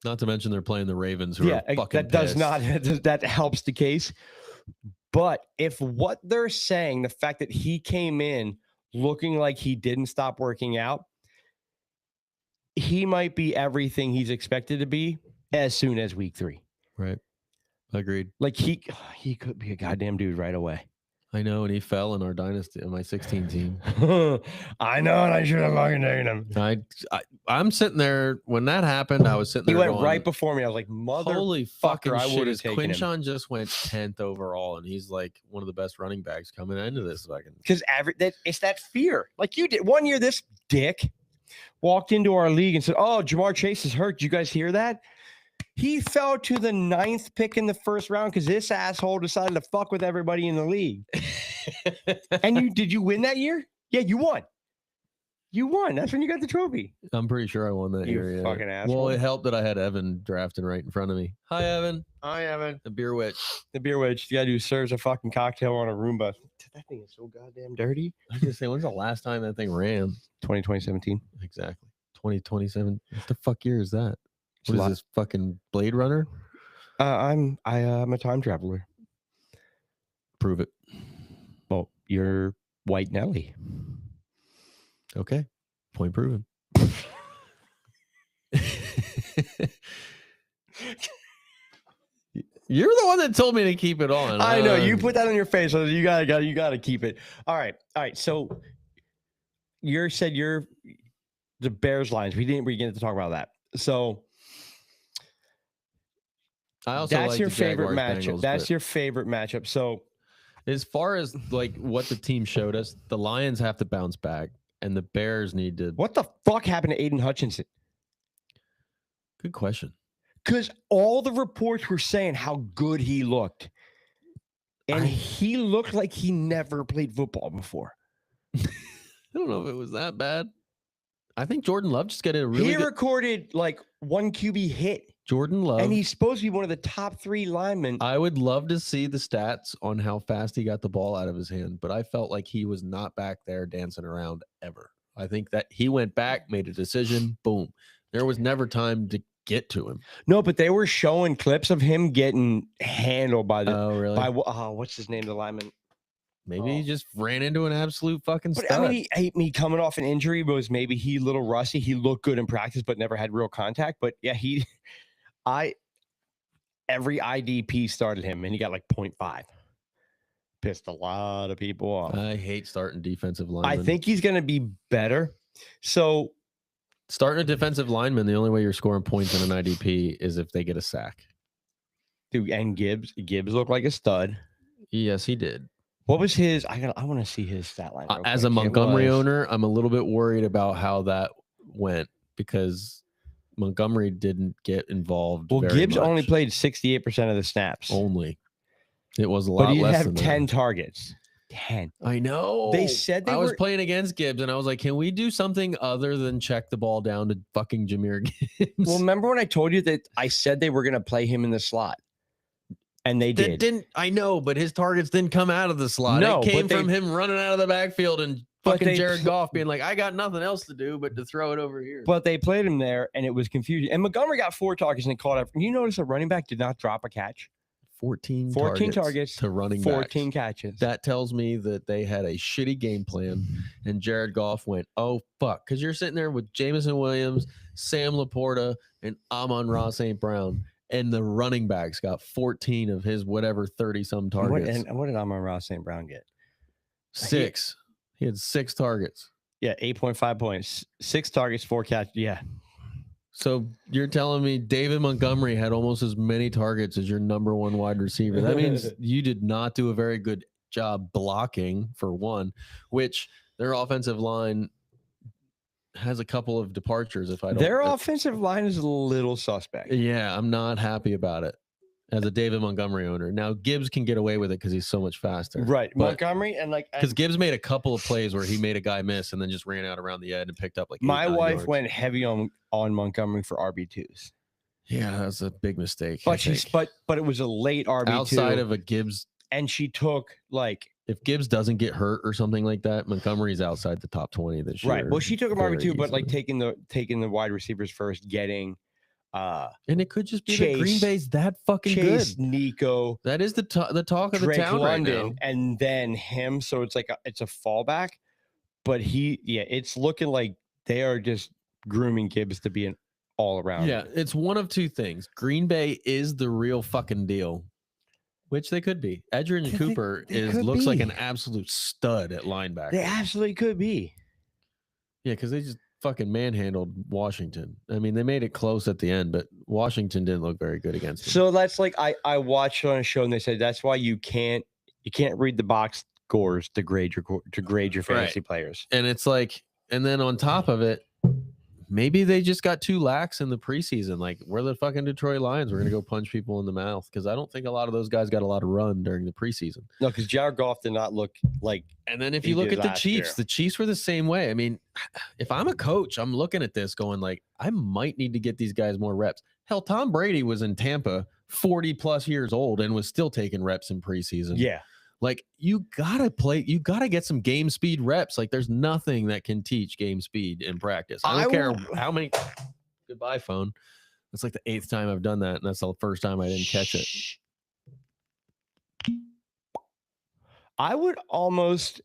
Not to mention they're playing the Ravens, who are fucking that does pissed. not that helps the case. But if what they're saying, the fact that he came in looking like he didn't stop working out, he might be everything he's expected to be as soon as week 3. Right. Agreed. Like he could be a goddamn dude right away. I know, and he fell in our dynasty, in my 16 team. I know, and I should have fucking taken him. I'm sitting there when that happened. I was sitting He there. went going, right before me. I was like, holy fucking I shit! would've Is taken him. Quinshon just went 10th overall, and he's like one of the best running backs coming into this fucking. Because it's that fear. Like you did one year, this dick walked into our league and said, "Oh, Jamar Chase is hurt. Did you guys hear that?" He fell to the 9th pick in the first round because this asshole decided to fuck with everybody in the league. And did you win that year? Yeah, you won. You won. That's when you got the trophy. I'm pretty sure I won that You year. Yeah. fucking asshole. Well, it helped that I had Evan drafting right in front of me. Hi, Evan. I haven't. The beer witch. The beer wedge. The guy who serves a fucking cocktail on a Roomba. That thing is so goddamn dirty. I was gonna say, when's the last time that thing ran? 2017. Exactly. 2027. What the fuck year is that? It's a What is lot. this fucking Blade Runner? I'm a time traveler. Prove it. Well, you're White Nelly. Okay. Point proven. You're the one that told me to keep it on. I know you put that on your face, so you gotta keep it. All right. So you said you're the Bears lines. We didn't get to talk about that. So I also that's like your the favorite Jaguars, matchup. Bengals, That's but your favorite matchup. So As far as like what the team showed us, the Lions have to bounce back, and the Bears need to. What the fuck happened to Aiden Hutchinson? Good question. Because all the reports were saying how good he looked. And he looked like he never played football before. I don't know if it was that bad. I think Jordan Love just got a really He good. recorded like one QB hit. Jordan Love. And he's supposed to be one of the top 3 linemen. I would love to see the stats on how fast he got the ball out of his hand, but I felt like he was not back there dancing around ever. I think that he went back, made a decision, boom. There was never time to get to him. No, but they were showing clips of him getting handled by the Oh, really? by what's his name, the lineman. Maybe he just ran into an absolute fucking But stud. I mean, he coming off an injury was maybe he a little rusty. He looked good in practice, but never had real contact. But yeah, every IDP started him and he got like 0.5. Pissed a lot of people off. I hate starting defensive linemen. I think he's going to be better. So starting a defensive lineman, the only way you're scoring points in an IDP is if they get a sack. dude, and Gibbs looked like a stud. Yes, he did. What was his? I want to see his stat line. real As a quick. It Montgomery was- owner, I'm a little bit worried about how that went because Montgomery didn't get involved. Well, very Gibbs only much. played 68% of the snaps, Only. It was a lot but he less had than 10 that. targets. 10. I know. They said they I was were- playing against Gibbs, and I was like, "Can we do something other than check the ball down to fucking Jahmyr Gibbs?" Well, remember when I told you that I said they were going to play him in the slot, and they That did. didn't I know, but his targets didn't come out of the slot. No, it came but they- from him running out of the backfield and But fucking they Jared pl- Goff being like, "I got nothing else to do but to throw it over here." But they played him there, and it was confusing. And Montgomery got 4 targets and they called out. You notice a running back did not drop a catch. 14 targets to running 14 backs. catches. That tells me that they had a shitty game plan, and Jared Goff went, "Oh fuck," because you're sitting there with Jamison Williams, Sam Laporta, and Amon-Ra St. Brown, and the running backs got 14 of his whatever 30-some targets. What did Amon-Ra St. Brown get? 6. He had 6 targets. Yeah, 8.5 points, 6 targets, 4 catches. Yeah, So you're telling me David Montgomery had almost as many targets as your number 1 wide receiver. That means you did not do a very good job blocking, for one, which their offensive line has a couple of departures. If I don't, their offensive line is a little suspect. yeah, I'm not happy about it as a David Montgomery owner. Now Gibbs can get away with it because he's so much faster, Right, But- Montgomery and like Because Gibbs made a couple of plays where he made a guy miss and then just ran out around the edge and picked up like my 8-9 wife yards. went heavy on Montgomery for RB2s, Yeah, that's a big mistake. I but think. but it was a late RB2 outside of a Gibbs. and she took like If Gibbs doesn't get hurt or something like that, Montgomery's outside the top 20 this year. right. Well, she took him very RB2, but like easily. taking the wide receivers first, getting And it could just be that Green Chase- Bay's that fucking Chase, good. Nico, That is the talk of the Drake town London, right now. and then him. So it's like it's a fallback, but it's looking like they are just grooming Gibbs to be an all around. Yeah, it's one of two things. Green Bay is the real fucking deal, which they could be. Edgerrin They- Cooper they could looks like be. an absolute stud at linebacker. they absolutely could be. Yeah, because they just fucking manhandled Washington. I mean, they made it close at the end, but Washington didn't look very good against them. So that's like I watched on a show and they said that's why you can't read the box scores to grade your fantasy players. And it's like, and then on top of it, maybe they just got too lax in the preseason. Like, we're the fucking Detroit Lions. We're gonna go punch people in the mouth because I don't think a lot of those guys got a lot of run during the preseason. No, because Jared Goff did not look like And then if He you look did at the last Chiefs, year. the Chiefs were the same way. I mean, if I'm a coach, I'm looking at this going like, I might need to get these guys more reps. Hell, Tom Brady was in Tampa 40 plus years old and was still taking reps in preseason. yeah. Like, you gotta get some game speed reps. Like, there's nothing that can teach game speed in practice. I don't care how many. Goodbye, phone. That's like the 8th time I've done that, and that's the first time I didn't catch it. I would almost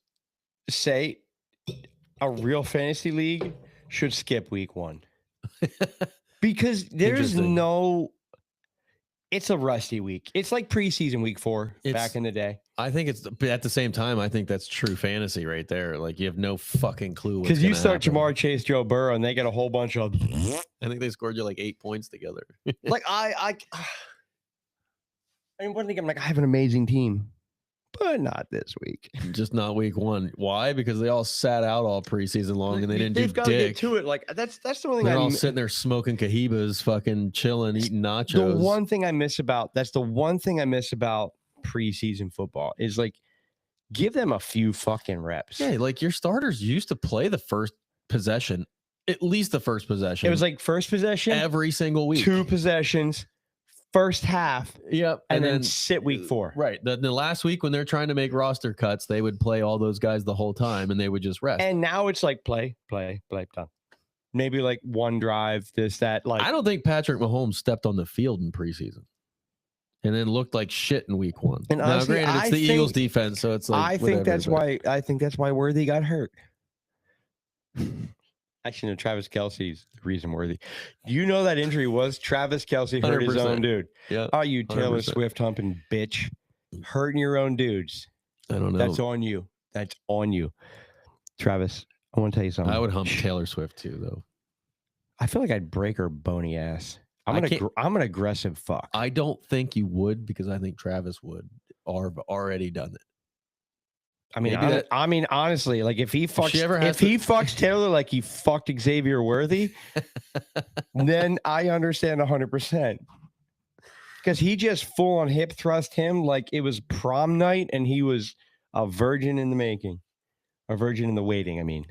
say a real fantasy league should skip week 1 because there's Interesting. it's a rusty week. It's like preseason week 4 It's- back in the day. I think it's, but at the same time, I think that's true fantasy right there. Like, you have no fucking clue. Because you start tomorrow. Jamar Chase, Joe Burrow, and they get a whole bunch of I think they scored you like 8 points together. like I mean, one thing I'm like, I have an amazing team. but not this week. Just not week 1. Why? Because they all sat out all preseason long and they didn't do They've got to get dick. to it. Like that's the only thing They're I all miss. sitting there smoking Cohibas, fucking chilling, eating nachos. The one thing I miss about preseason football is like give them a few fucking reps. Yeah, like your starters used to play the first possession, at least the first possession. It was like first possession, every single week. 2 possessions, first half, Yep. and then sit week 4. Right. The last week when they're trying to make roster cuts, they would play all those guys the whole time and they would just rest. And now it's like play, done. Maybe like one drive, this, that. Like I don't think Patrick Mahomes stepped on the field in preseason and then looked like shit in week 1. And now, honestly, granted, it's I the Eagles think- defense, so it's like I think that's whatever, why Worthy got hurt. Actually, no, Travis Kelsey's the reason Worthy. You know that injury was Travis Kelsey hurt his 100%. own dude. Yeah. Oh, you Taylor 100%. Swift humping bitch. Hurting your own dudes. I don't know. That's on you. That's on you. Travis, I want to tell you something. I would hump Taylor Swift too, though. I feel like I'd break her bony ass. I I'm an aggressive fuck. I don't think you would because I think Travis would or have already done it. Maybe that- I mean, honestly, like if he fucks, she ever has if he fucks Taylor like he fucked Xavier Worthy, then I understand 100%. Because he just full on hip thrust him like it was prom night and he was a virgin in the making, a virgin in the waiting. I mean,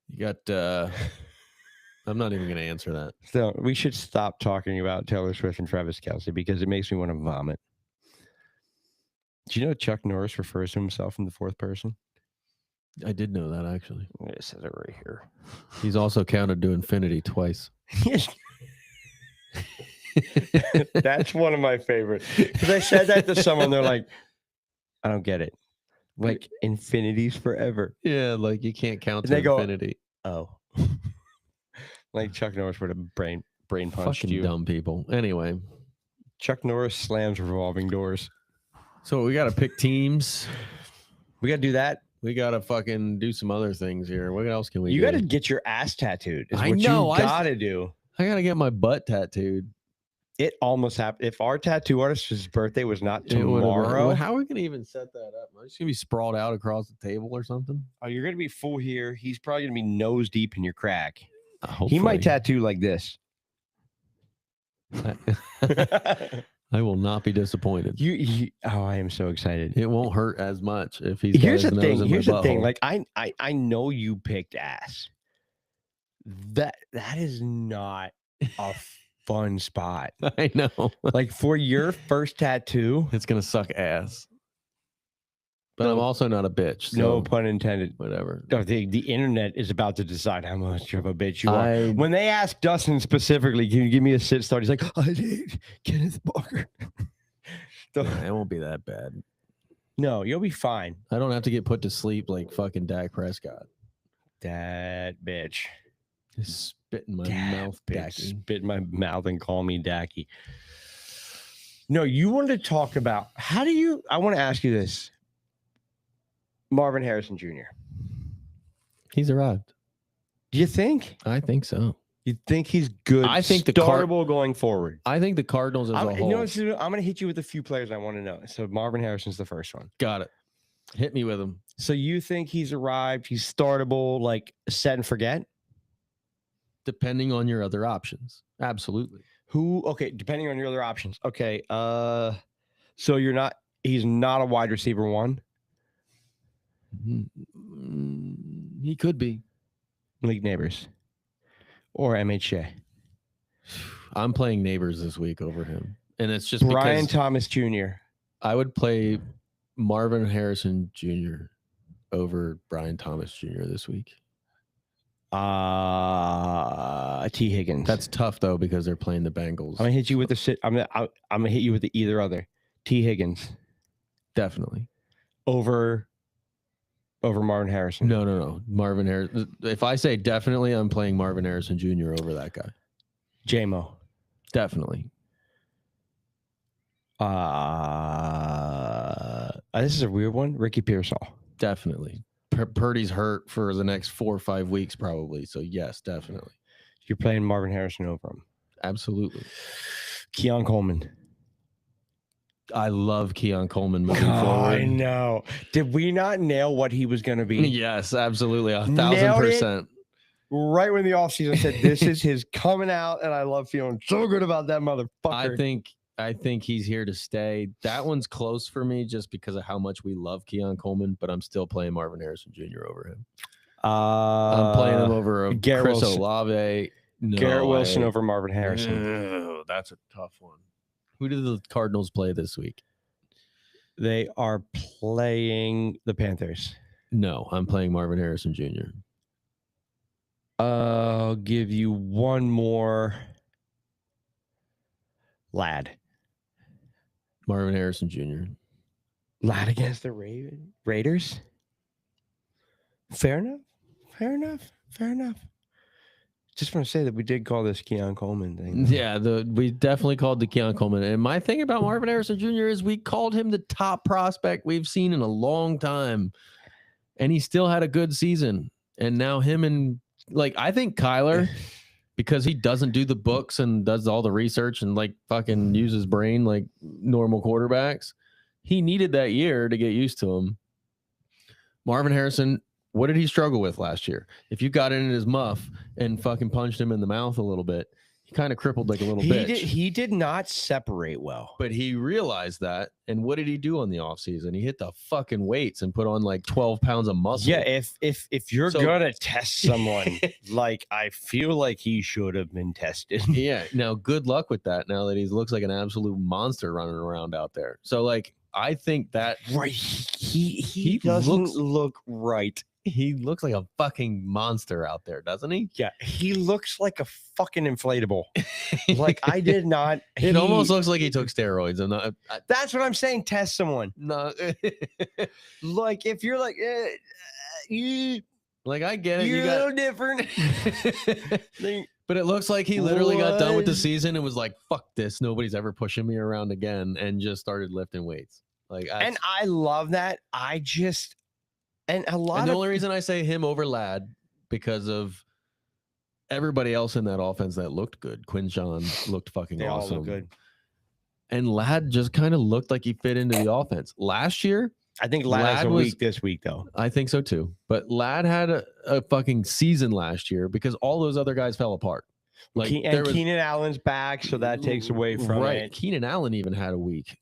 You got I'm not even going to answer that. so we should stop talking about Taylor Swift and Travis Kelsey because it makes me want to vomit. Do you know Chuck Norris refers to himself in the 4th person? I did know that actually. It says it right here. He's also counted to infinity twice. That's one of my favorites. Because I said that to someone, they're like, I don't get it. Like infinity's forever. Yeah, like you can't count And to they go, infinity. Oh. Like Chuck Norris would have brain punched Fucking you. dumb people. Anyway, Chuck Norris slams revolving doors. so we got to pick teams. We gotta do that. We got to fucking do some other things here. What else can we You do? gotta get your ass tattooed. Is I what know, you gotta do. I got to get my butt tattooed. It almost happened. If our tattoo artist's birthday was not It would've been- tomorrow, How are we going to even set that up? Am I just going to be sprawled out across the table or something? oh, you're gonna be full here. He's probably gonna be nose deep in your crack. He Hopefully. might tattoo like this. I will not be disappointed. Oh, I am so excited. It won't hurt as much if he's. Here's got the his nose thing. in Here's my the thing. butthole. Like I know you picked ass. That is not a fun spot. I know Like for your first tattoo, it's gonna suck ass, but I'm No- also not a bitch. So no pun intended. whatever. Oh, the internet is about to decide how much of a bitch you are. I When they asked Dustin specifically, can you give me a sit start? He's like, I did Kenneth Walker. yeah, it won't be that bad. No, you'll be fine. I don't have to get put to sleep like fucking Dak Prescott. That bitch. Just spit in my That mouth, bitch. Dacky. Spit in my mouth and call me Dacky. No, you wanted to talk about I want to ask you this. Marvin Harrison Jr. He's arrived. Do you think? I think so. You think he's good? I think the startable going forward. I think the Cardinals as a You whole. know, what, I'm going to hit you with a few players I want to know. So Marvin Harrison's the first one. Got it. Hit me with him. So you think he's arrived? He's startable, like set and forget? Depending on your other options. Absolutely. Who? Okay, depending on your other options. Okay. So he's not a wide receiver 1. He could be. League Neighbors or MHJ. I'm playing Neighbors this week over him. And it's just Brian because Thomas Jr. I would play Marvin Harrison Jr. over Brian Thomas Jr. this week. T. Higgins. That's tough though because they're playing the Bengals. I'm gonna hit you with the sit. I'm gonna hit you with the either other. T. Higgins Definitely. over Marvin Harrison. No. Marvin Harrison. If I say definitely, I'm playing Marvin Harrison Jr. over that guy. JMO. Definitely. This is a weird one. Ricky Pearsall. Definitely. Purdy's hurt for the next 4 or 5 weeks, probably. So yes, definitely. You're playing Marvin Harrison over him. Absolutely. Keon Coleman. I love Keon Coleman moving I forward. know. Did we not nail what he was going to be? Yes, absolutely. Nailed it. 1,000%. Right when the offseason said, this is his coming out, and I love feeling so good about that motherfucker. I think he's here to stay. That one's close for me just because of how much we love Keon Coleman, but I'm still playing Marvin Harrison Jr. over him. I'm playing him over Garrett Chris Wilson. Olave. No, Garrett Wilson over Marvin Harrison. Ew, that's a tough one. Who did the Cardinals play this week? They are playing the Panthers. No, I'm playing Marvin Harrison Jr. I'll give you one more. Lad. Marvin Harrison Jr. Lad against the Raiders. Fair enough. Fair enough. Fair enough. Just want to say that we did call this Keon Coleman thing. Yeah, we definitely called the Keon Coleman. And my thing about Marvin Harrison Jr. is we called him the top prospect we've seen in a long time. And he still had a good season. And now him and I think Kyler, because he doesn't do the books and does all the research and fucking use his brain like normal quarterbacks, he needed that year to get used to him. Marvin Harrison, what did he struggle with last year? If you got in his muff and fucking punched him in the mouth a little bit, he kind of crippled like a little bitch. He did not separate well. But he realized that. And what did he do on the offseason? He hit the fucking weights and put on 12 pounds of muscle. Yeah, if you're gonna test someone, I feel like he should have been tested. Yeah. Now, good luck with that now that he looks like an absolute monster running around out there. So, I think that Right. He doesn't look right. he looks like a fucking monster out there, doesn't he? Yeah, he looks like a fucking inflatable. I did not. It almost looks like he took steroids. I'm not. That's what I'm saying. Test someone. No. If you're I get it. you're You a got. little different. But it looks like he literally got done with the What? season and was like, "Fuck this! Nobody's ever pushing me around again," and just started lifting weights. And I love that. And a lot And the of only reason I say him over Ladd because of everybody else in that offense that looked good. Quinshon looked fucking they all awesome. look good. And Ladd just kind of looked like he fit into the offense. Last year, I think Ladd has a was- week this week though. I think so too. But Ladd had a fucking season last year because all those other guys fell apart. Keenan Allen's back, so that takes away from it. Keenan Allen even had a week.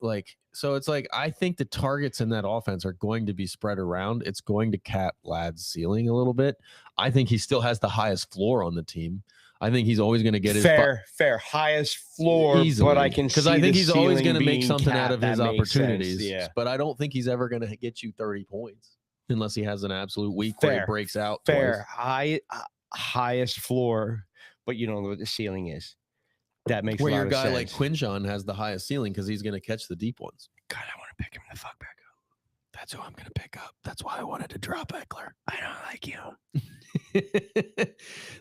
So it's I think the targets in that offense are going to be spread around. It's going to cap Ladd's ceiling a little bit. I think he still has the highest floor on the team. I think he's always going to get his fair highest floor, easily, but I can because see I think the he's always ceiling going to make being something out capped. of his That makes sense, opportunities. Yeah, But I don't think he's ever going to get you 30 points unless he has an absolute week where he Fair. breaks out. fair twice. highest floor, but you don't know what the ceiling is. That makes Where a lot your of guy sense. like Quinshon has the highest ceiling because he's going to catch the deep ones. God, I want to pick him the fuck back up. That's who I'm going to pick up. That's why I wanted to drop Eckler. I don't like you.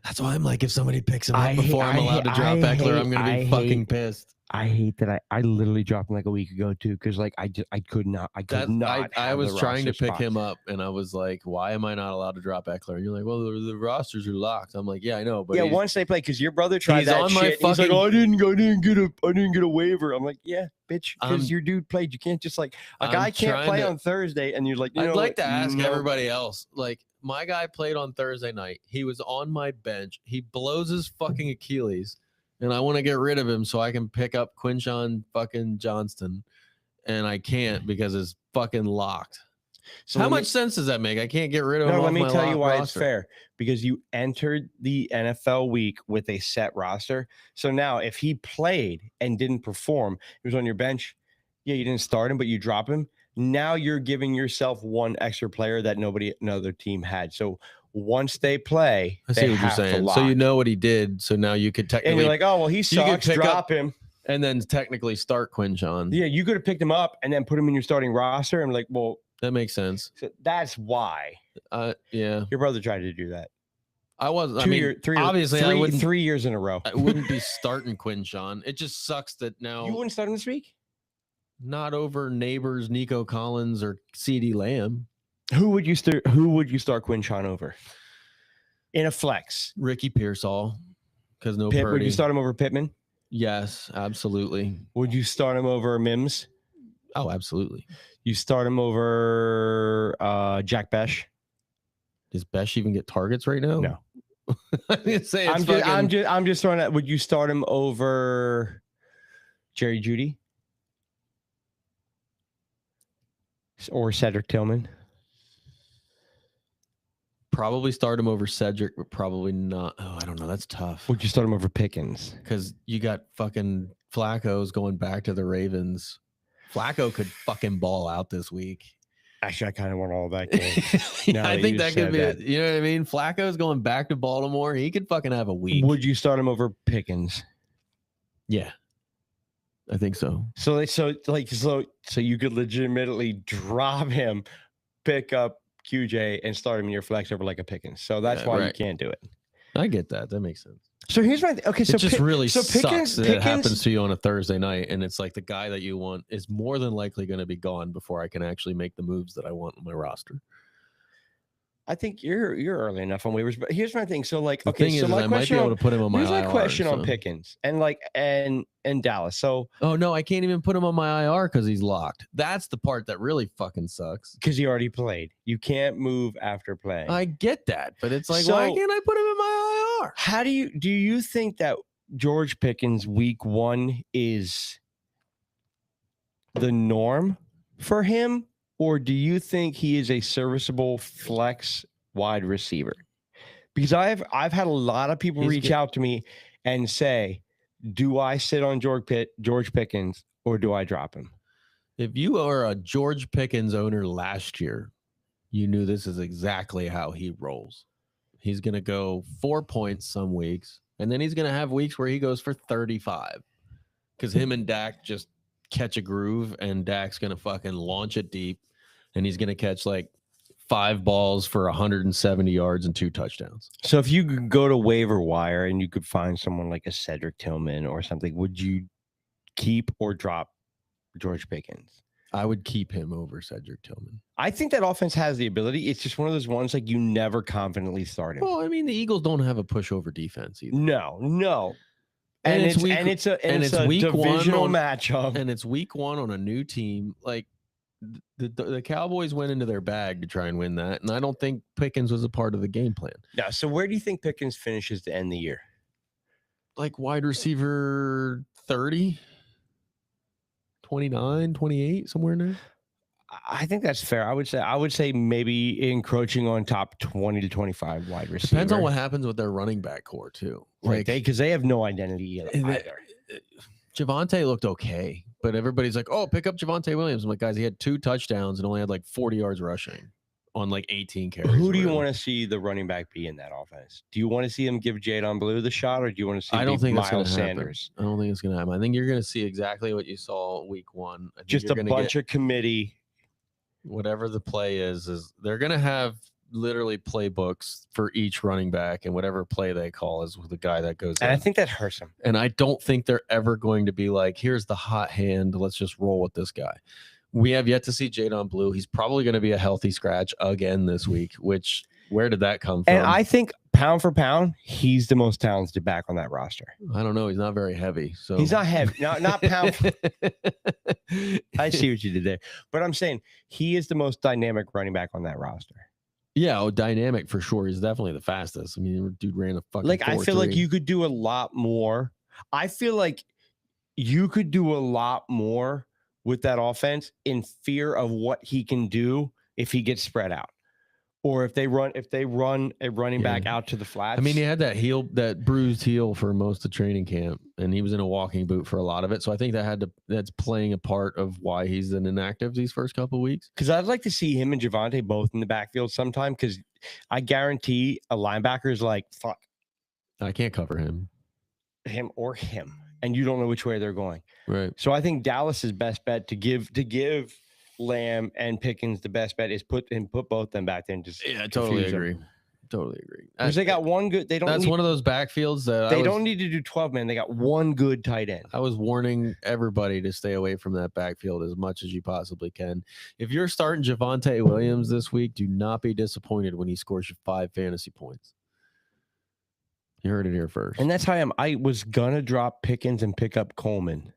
That's why I'm if somebody picks him up I before hate- I'm I allowed to hate- drop I Eckler, I'm hate- going to I be fucking hate- pissed. I hate that I literally dropped him like a week ago too, because I could not. I was have the trying to roster pick spot. him up, and I was like, "Why am I not allowed to drop Eckler?" And you're like, "Well, the rosters are locked." I'm like, "Yeah, I know, but Yeah, he's- once they play, because your brother tried he's that on my shit. He's like, fucking- "Oh, I didn't get a waiver." I'm like, "Yeah, bitch, I'm- because your dude played. You can't just a I'm guy can't trying play to- on Thursday, and you're like, you I'd know like what? to ask No. everybody else. My guy played on Thursday night. He was on my bench. He blows his fucking Achilles, and I want to get rid of him so I can pick up Quinshon fucking Johnston, and I can't because it's fucking locked. So How let me- much sense does that make? I can't get rid of him. No, off let me my tell you locked why it's roster. fair. Because you entered the NFL week with a set roster. So now, if he played and didn't perform, he was on your bench. Yeah, you didn't start him, but you drop him. Now you're giving yourself one extra player that another team had. So once they play, I see they what you're have to saying. lock. So you know what he did. So now you could and technically you're like, oh well, he could sucks. pick Drop him. and then technically start Quinshon. Yeah, you could have picked him up and then put him in your starting roster. And like, well, That makes sense. so that's why Yeah, your brother tried to do that. I wasn't. I mean, obviously, I wouldn't. 3 years in a row. I wouldn't be starting Quinshon. It just sucks that now You wouldn't start him this week. not over neighbors Nico Collins or CeeDee Lamb. Who would you start? Who would you start Quinshon over in a flex? Ricky Pearsall, because no Would Purdy. you start him over Pittman? Yes, absolutely. Would you start him over Mims? Oh, absolutely. You start him over Jack Besh. Does Besh even get targets right now? No. I didn't say it's I'm just throwing that. Would you start him over Jerry Jeudy or Cedric Tillman? Probably start him over Cedric, but probably not. Oh, I don't know. That's tough. Would you start him over Pickens? Because you got fucking Flacco's going back to the Ravens. Flacco could fucking ball out this week. Actually, I kind of want all that game. Yeah, I think that could be it. You know what I mean? Flacco's going back to Baltimore. He could fucking have a week. Would you start him over Pickens? Yeah, I think so. So you could legitimately drop him, pick up QJ, and start him in your flex over like a Pickens. So that's why you can't do it. I get that. That makes sense. So here's my okay. So it just really so sucks that it happens to you on a Thursday night, and it's like the guy that you want is more than likely going to be gone before I can actually make the moves that I want on my roster. I think you're early enough on waivers, but here's my thing. So like, the thing is, my I might be able to put him on my IR. Here's my question on Pickens and like and Dallas. So oh no, I can't even put him on my IR because he's locked. That's the part that really fucking sucks. Because he already played. You can't move after playing. I get that, but it's like, why can't I put him in my IR? How do you think that George Pickens week 1 is the norm for him? Or do you think he is a serviceable flex wide receiver? Because I've had a lot of people reach out to me and say, do I sit on George Pickens or do I drop him? If you are a George Pickens owner last year, you knew this is exactly how he rolls. He's going to go 4 points some weeks, and then he's going to have weeks where he goes for 35 because him and Dak just catch a groove, and Dak's going to fucking launch it deep. And he's going to catch like 5 balls for 170 yards and 2 touchdowns. So if you could go to waiver wire and you could find someone like a Cedric Tillman or something, would you keep or drop George Pickens? I would keep him over Cedric Tillman. I think that offense has the ability. It's just one of those ones like you never confidently start him. Well, I mean, the Eagles don't have a pushover defense either. No. And it's a divisional matchup. And it's week 1 on a new team. Like, the Cowboys went into their bag to try and win that, and I don't think Pickens was a part of the game plan. Yeah. So where do you think Pickens finishes to end the year? Like wide receiver 30, 29, 28, somewhere in there. I think that's fair. I would say maybe encroaching on top 20 to 25 wide receiver. Depends on what happens with their running back core too. Like because they have no identity either. Javonte looked okay, but everybody's like, "Oh, pick up Javonte Williams." I'm like, guys, he had 2 touchdowns and only had like 40 yards rushing on like 18 carries. Who do you want to see the running back be in that offense? Do you want to see him give Jadon Blue the shot, or do you want to see? I don't think Miles Sanders. I don't think it's going to happen. I think you're going to see exactly what you saw week 1. Just a bunch of committee. Whatever the play is they're going to have literally playbooks for each running back, and whatever play they call is with the guy that goes and in. I think that hurts him. And I don't think they're ever going to be like, here's the hot hand, let's just roll with this guy. We have yet to see Jadon Blue. He's probably going to be a healthy scratch again this week, which where did that come from? And I think pound for pound, he's the most talented back on that roster. I don't know. He's not very heavy. So he's not heavy. Not pound. I see what you did there. But I'm saying he is the most dynamic running back on that roster. Yeah, dynamic for sure. He's definitely the fastest. I mean, dude ran a fucking like 4.3. I feel like you could do a lot more. I feel like you could do a lot more with that offense in fear of what he can do if he gets spread out. Or if they run a running back out to the flats. I mean, he had that bruised heel for most of training camp, and he was in a walking boot for a lot of it. So I think that's playing a part of why he's an inactive these first couple of weeks. Because I'd like to see him and Javonte both in the backfield sometime. Because I guarantee a linebacker is like, fuck, I can't cover him, and you don't know which way they're going. Right. So I think Dallas's best bet to give Lamb and Pickens the best bet is put both them back there and just totally agree. Because they got one good. That's one of those backfields that they don't need to do 12 man. They got one good tight end. I was warning everybody to stay away from that backfield as much as you possibly can. If you're starting Javonte Williams this week, do not be disappointed when he scores you 5 fantasy points. You heard it here first. And that's how I am. I was gonna drop Pickens and pick up Coleman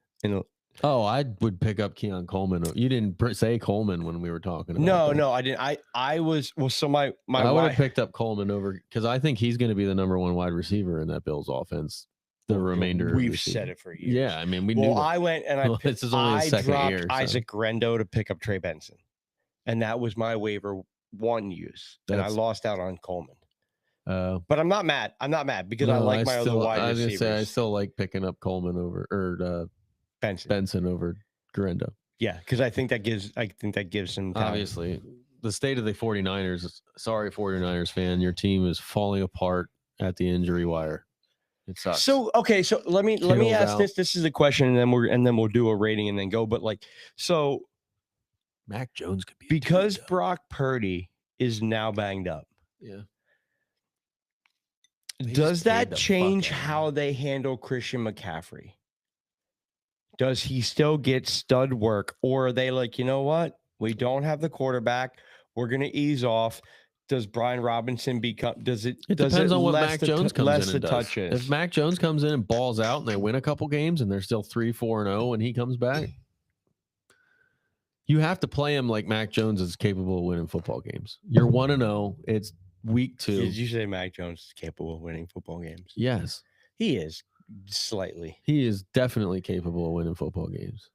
Oh, I would pick up Keon Coleman. You didn't say Coleman when we were talking about No, that. no, I didn't. I was well. So my I would wide, have picked up Coleman over because I think he's going to be the number one wide receiver in that Bills offense. The remainder of We've the said season. it for years. Yeah, I mean, we knew. Well, that. I went and Well, this is only his second dropped year, so. Isaac Grendo to pick up Trey Benson, and that was my waiver one use, and I That's- lost out on Coleman. Uh, But I'm not mad. I'm not mad because I no, like my other still, wide I was gonna receivers. say I still like picking up Coleman over or Benson over Grendo. Yeah, because I think that gives some time. Obviously, the state of the 49ers. Sorry, 49ers fan, your team is falling apart at the injury wire. It sucks. So okay, so let me Kittle's ask out. this. This is a question, and then we'll do a rating and then go. But like, so Mac Jones could be a because dude, though. Brock Purdy is now banged up, Yeah. They does just paid that the fuck change out of him. how they handle Christian McCaffrey? Does he still get stud work, or are they like, you know what? We don't have the quarterback. We're gonna ease off. Does Brian Robinson become? Does it? It does depends it on what less Mac the Jones comes less in the and does. touches? If Mac Jones comes in and balls out and they win a couple games and they're still 3-4-0 when he comes back, you have to play him like Mac Jones is capable of winning football games. You're 1-0. It's week 2. Did you say Mac Jones is capable of winning football games? Yes, He is slightly. he is definitely capable of winning football games.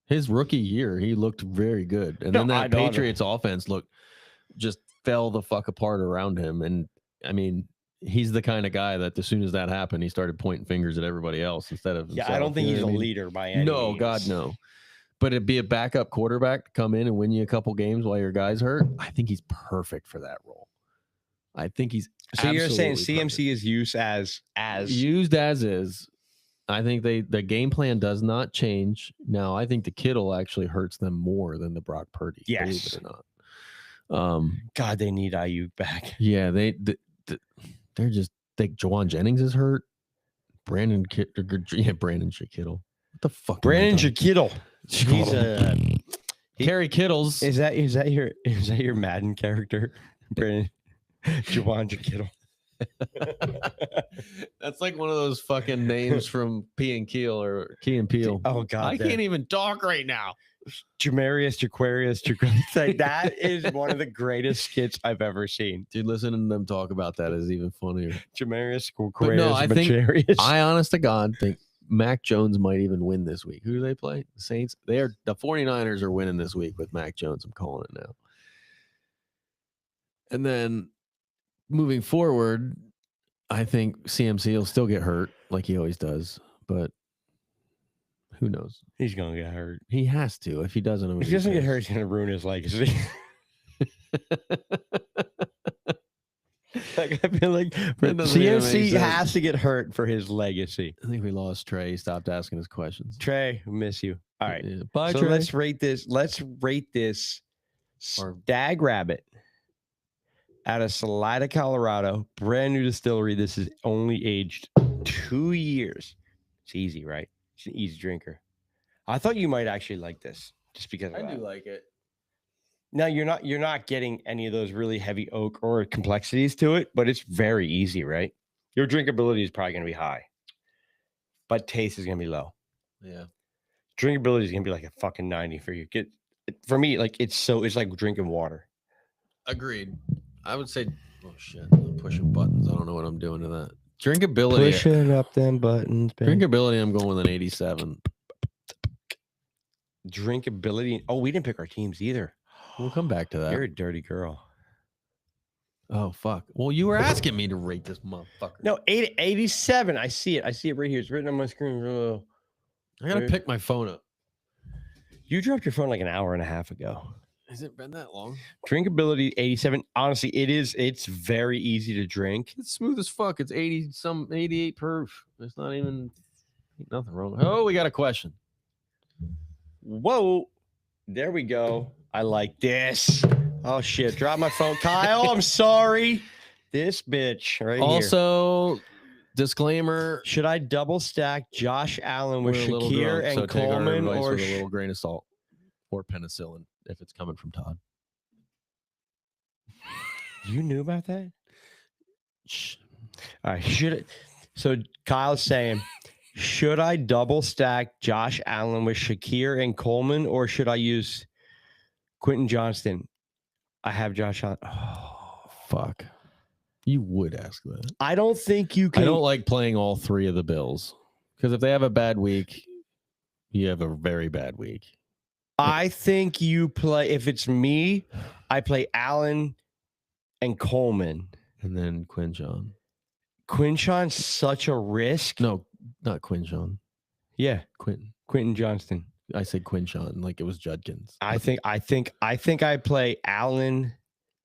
His rookie year, he looked very good. And then No, I that know that. Patriots offense just fell the fuck apart around him. And I mean, he's the kind of guy that as soon as that happened, he started pointing fingers at everybody else instead of himself. Yeah, I don't think You know he's a what I mean? leader by any No, means. God, no. But it'd be a backup quarterback to come in and win you a couple games while your guy's hurt. I think he's perfect for that role. I think he's So you're saying absolutely CMC is used as used as is. I think the game plan does not change. Now, I think the Kittle actually hurts them more than the Brock Purdy. Believe Yes. it or not. God, they need Ayuk back. Yeah, they're just think Jawan Jennings is hurt. Brandon Kittle. What the fuck? Brandon Kittle. Kittle. He's a Kerry Kittles. is that your Madden character? Brandon Jawan Kittle. That's like one of those fucking names from P and Keel or Key and Peele. Oh God, I can't even talk right now. Jamarius, like that is one of the greatest skits I've ever seen. Dude, listening to them talk about that is even funnier. Jamarius, But no, I think Macarius. I honest to God think Mac Jones might even win this week. Who do they play? The Saints. The 49ers are winning this week with Mac Jones. I'm calling it now. And then moving forward, I think CMC will still get hurt like he always does, but who knows? He's gonna get hurt. He has to. If he doesn't, I'm If gonna he doesn't be get hurt, he's gonna ruin his legacy. Like, I feel like That doesn't even make CMC sense. has to get hurt for his legacy. I think we lost Trey. He stopped asking us questions. Trey, we miss you. All right. Yeah. Bye, So Trey. let's rate this Or- Stag Rabbit out of Salida, Colorado. Brand new distillery. This is only aged 2 years. It's easy, right? It's an easy drinker. I thought you might actually like this just because of I that. do like it. Now you're not getting any of those really heavy oak or complexities to it, but it's very easy, right? Your drinkability is probably going to be high, but taste is going to be low. Yeah. Drinkability is going to be like a fucking 90 for you. For me, like it's like drinking water. Agreed. I would say, oh shit, I'm pushing buttons. I don't know what I'm doing to that. Drinkability. Pushing up them buttons, babe. Drinkability, I'm going with an 87. Drinkability. Oh, we didn't pick our teams either. We'll come back to that. You're a dirty girl. Oh, fuck. Well, you were asking me to rate this motherfucker. No, 87. I see it. I see it right here. It's written on my screen. I got to pick my phone up. You dropped your phone like an hour and a half ago. Has it been that long? Drinkability 87. Honestly, it's very easy to drink. It's smooth as fuck. It's 88 proof. There's not even nothing wrong. Oh, we got a question. Whoa. There we go. I like this. Oh shit. Drop my phone. Kyle, I'm sorry. This bitch right here. Also, disclaimer. Should I double stack Josh Allen with We're a little Shakir drunk, and so take our Coleman advice or with a little grain of salt or penicillin if it's coming from Todd. you knew about that? All right. So Kyle's saying Should I double stack Josh Allen with Shakir and Coleman, or should I use Quentin Johnston? I have Josh Allen. Oh, Fuck. You would ask that. I don't think you I can. don't like playing all three of the Bills because if they have a bad week, you have a very bad week. I think you play. If it's me, I play Allen and Coleman. And then Quinshon. Quinshon's such a risk. No, not Quinshon. Yeah, Quinton. Quentin Johnston. I said Quinshon like it was Judkins. I think I play Allen,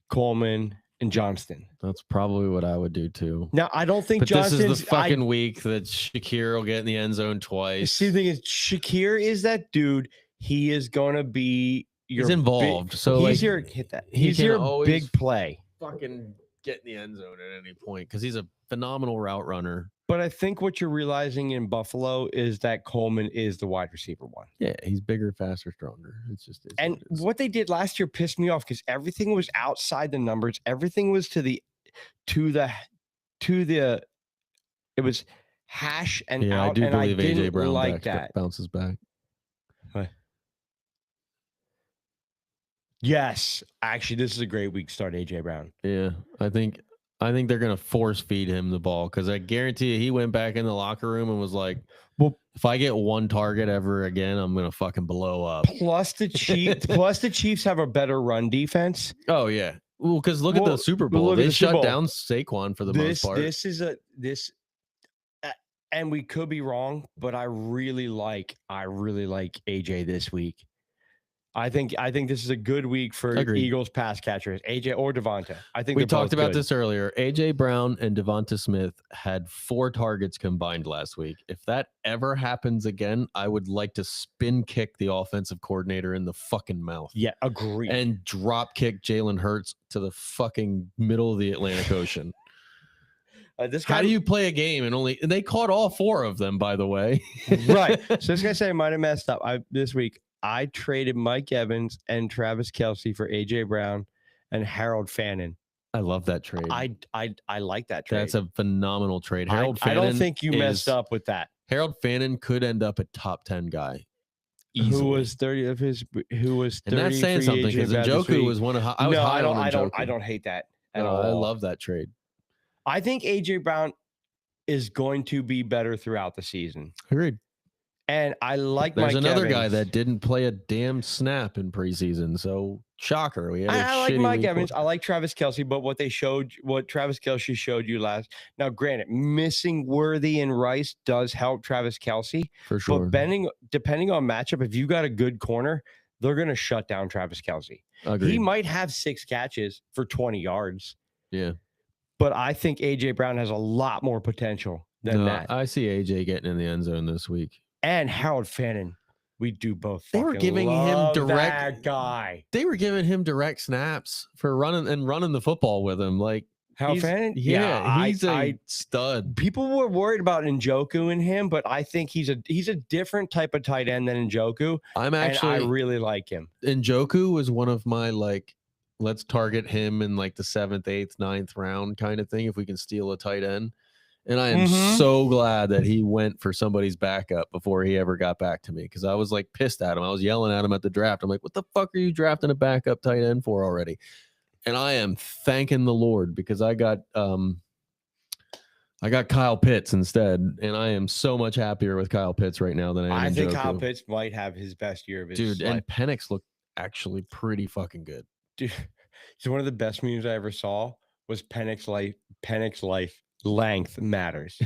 Coleman, and Johnston. That's probably what I would do too. Now I don't think But this Johnston's is the fucking week that Shakir will get in the end zone twice. See, the thing is, Shakir is that dude. He is gonna be your He's involved. Big, So he's like, your hit that. he He's can your always- big play. fucking get in the end zone at any point because he's a phenomenal route runner. But I think what you're realizing in Buffalo is that Coleman is the wide receiver one. Yeah, he's bigger, faster, stronger. It's just is And what it is. what they did last year pissed me off because everything was outside the numbers. Everything was it was hash and Yeah, out. I do and believe I didn't AJ Brown like that. bounces back. Yes, actually, this is a great week to start AJ Brown. Yeah, I think they're gonna force feed him the ball because I guarantee you he went back in the locker room and was like, Well, if I get one target ever again, I'm gonna fucking blow up. plus the Chiefs have a better run defense. Oh yeah. Well, because look at Well, the Super but Bowl. look at They the Super shut Bowl. down Saquon for the most part. And we could be wrong, but I really like AJ this week. I think this is a good week for Agreed. Eagles pass catchers, AJ or Devonta. I think We they're both talked about good. this earlier. AJ Brown and Devonta Smith had 4 targets combined last week. If that ever happens again, I would like to spin kick the offensive coordinator in the fucking mouth Yeah, agree. and drop kick Jalen Hurts to the fucking middle of the Atlantic Ocean. This guy, How do you play a game and they caught all 4 of them, by the way? right? So this guy said I might have messed up. This week I traded Mike Evans and Travis Kelce for AJ Brown and Harold Fannin. I love that trade. I like that trade. That's a phenomenal trade. Harold I Fannin. don't think you messed is- up with that. Harold Fannin could end up a top 10 guy. Who Easily. was 30 of his? Who was 30? And that's saying for something AJ because Brown this Njoku week? was one of I was high on Njoku. I don't hate that at No, all. I love that trade. I think AJ Brown is going to be better throughout the season, Agreed. and I like. There's Mike another guy Evans. that didn't play a damn snap in preseason. So shocker. We had a I like shitty Mike week Evans. one. I like Travis Kelce, but what Travis Kelce showed you last. Now, granted, missing Worthy and Rice does help Travis Kelce, for sure. but depending on matchup, if you got a good corner, they're going to shut down Travis Kelce. Agreed. He might have 6 catches for 20 yards. Yeah. But I think AJ Brown has a lot more potential than No, that. I see AJ getting in the end zone this week. And Harold Fannin, we do both. They were fucking giving him love direct- that guy. They were giving him direct snaps for running the football with him. Like Harold he's- Fannin, Yeah, he's a I stud. people were worried about Njoku in him, but I think he's a different type of tight end than Njoku, I'm and I actually really like him. Njoku was one of my like, let's target him in like the 7th, 8th, 9th round kind of thing if we can steal a tight end. And I am Mhm. so glad that he went for somebody's backup before he ever got back to me because I was like pissed at him. I was yelling at him at the draft. I'm like, what the fuck are you drafting a backup tight end for already? And I am thanking the Lord because I got Kyle Pitts instead, and I am so much happier with Kyle Pitts right now than I am. I think Njoku. Kyle Pitts might have his best year of his Dude, life. and Penix looked actually pretty fucking good. Dude, so one of the best memes I ever saw was Penix life length matters.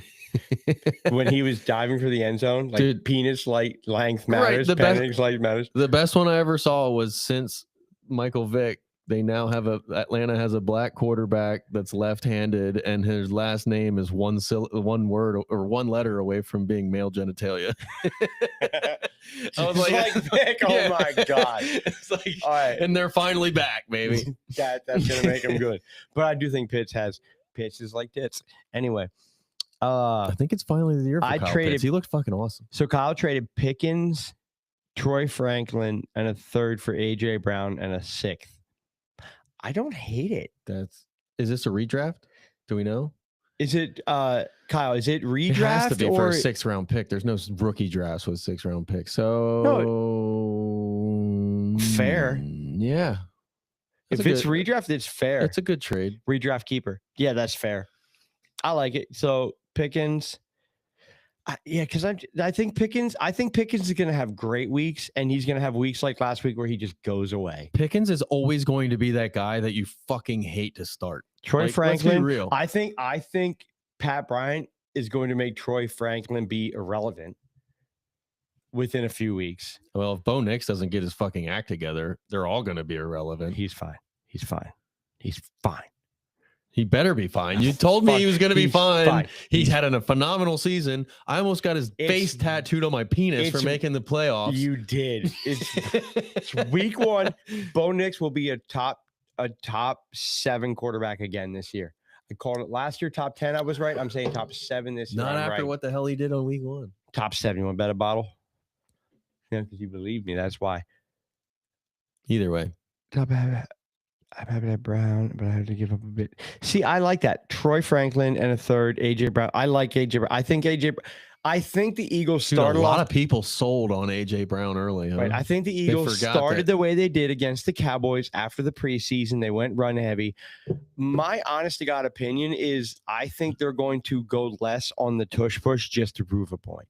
When he was diving for the end zone, like Dude. penis length Right, matters, the best- Penix life matters. The best one I ever saw was since Michael Vick. They now have Atlanta has a black quarterback that's left-handed, and his last name is one word or one letter away from being male genitalia. I was Just like Vic, oh Yeah. my God. It's like, All right. and they're finally back, baby. That's gonna make him good. But I do think Pitts is like tits. Anyway. I think it's finally the year for I Kyle traded- Pitts. He looked fucking awesome. So Kyle traded Pickens, Troy Franklin, and a 3rd for AJ Brown and a 6th. I don't hate it. Is this a redraft? Do we know? Is it Kyle? Is it redraft It has to be for or a 6th round pick. There's no rookie drafts with 6th round picks. So Fair. Yeah. if it's redraft? It's fair. It's a good trade. Redraft keeper. Yeah, that's fair. I like it. So Pickens. Yeah, because I think Pickens is going to have great weeks, and he's going to have weeks like last week where he just goes away. Pickens is always going to be that guy that you fucking hate to start. Troy Let's be Franklin. real. I think Pat Bryant is going to make Troy Franklin be irrelevant within a few weeks. Well, if Bo Nix doesn't get his fucking act together, they're all going to be irrelevant. He's fine. He's fine. He's fine. He better be fine. You told me he was going to be He's fine. fine. He's had a phenomenal season. I almost got his face tattooed on my penis for making the playoffs. You did. It's week 1. Bo Nix will be a top 7 quarterback again this year. I called it last year top 10. I was right. I'm saying top 7 this year. Not I'm after right. what the hell he did on week 1. Top 7. You want to bet a bottle? Yeah, because you believe me. That's why. Either way. I'm happy to have Brown, but I had to give up a bit. See, I like that. Troy Franklin and a third, AJ Brown. I like AJ Brown. I think the Eagles started a lot off. of people sold on AJ Brown early. Huh? Right. I think the Eagles started the way they did against the Cowboys after the preseason. They went run heavy. My honest to God opinion is I think they're going to go less on the tush push just to prove a point.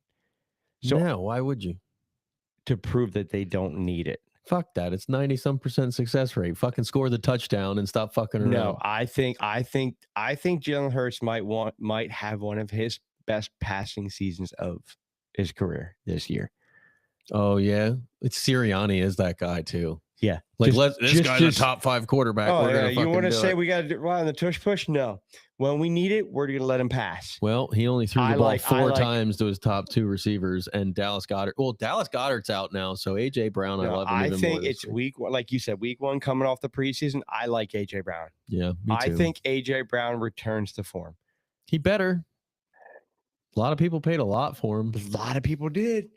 So no, why would you? To prove that they don't need it. Fuck that. It's 90-some% success rate. Fucking score the touchdown and stop fucking around. No, I think Jalen Hurts might have one of his best passing seasons of his career this year. Oh yeah, it's Sirianni is that guy too. Yeah, like this guy's a top 5 quarterback. Oh, we're gonna you want to say it. we got to rely on the tush push? No, when we need it, we're gonna let him pass. Well, he only threw the ball 4 times to his top 2 receivers and Dallas Goedert. Well, Dallas Goedert's out now, so AJ Brown. No, I love him. I even think more it's week. week 1, like you said, week 1 coming off the preseason. I like AJ Brown. Yeah, me too. I think AJ Brown returns to form. He better. A lot of people paid a lot for him. A lot of people did.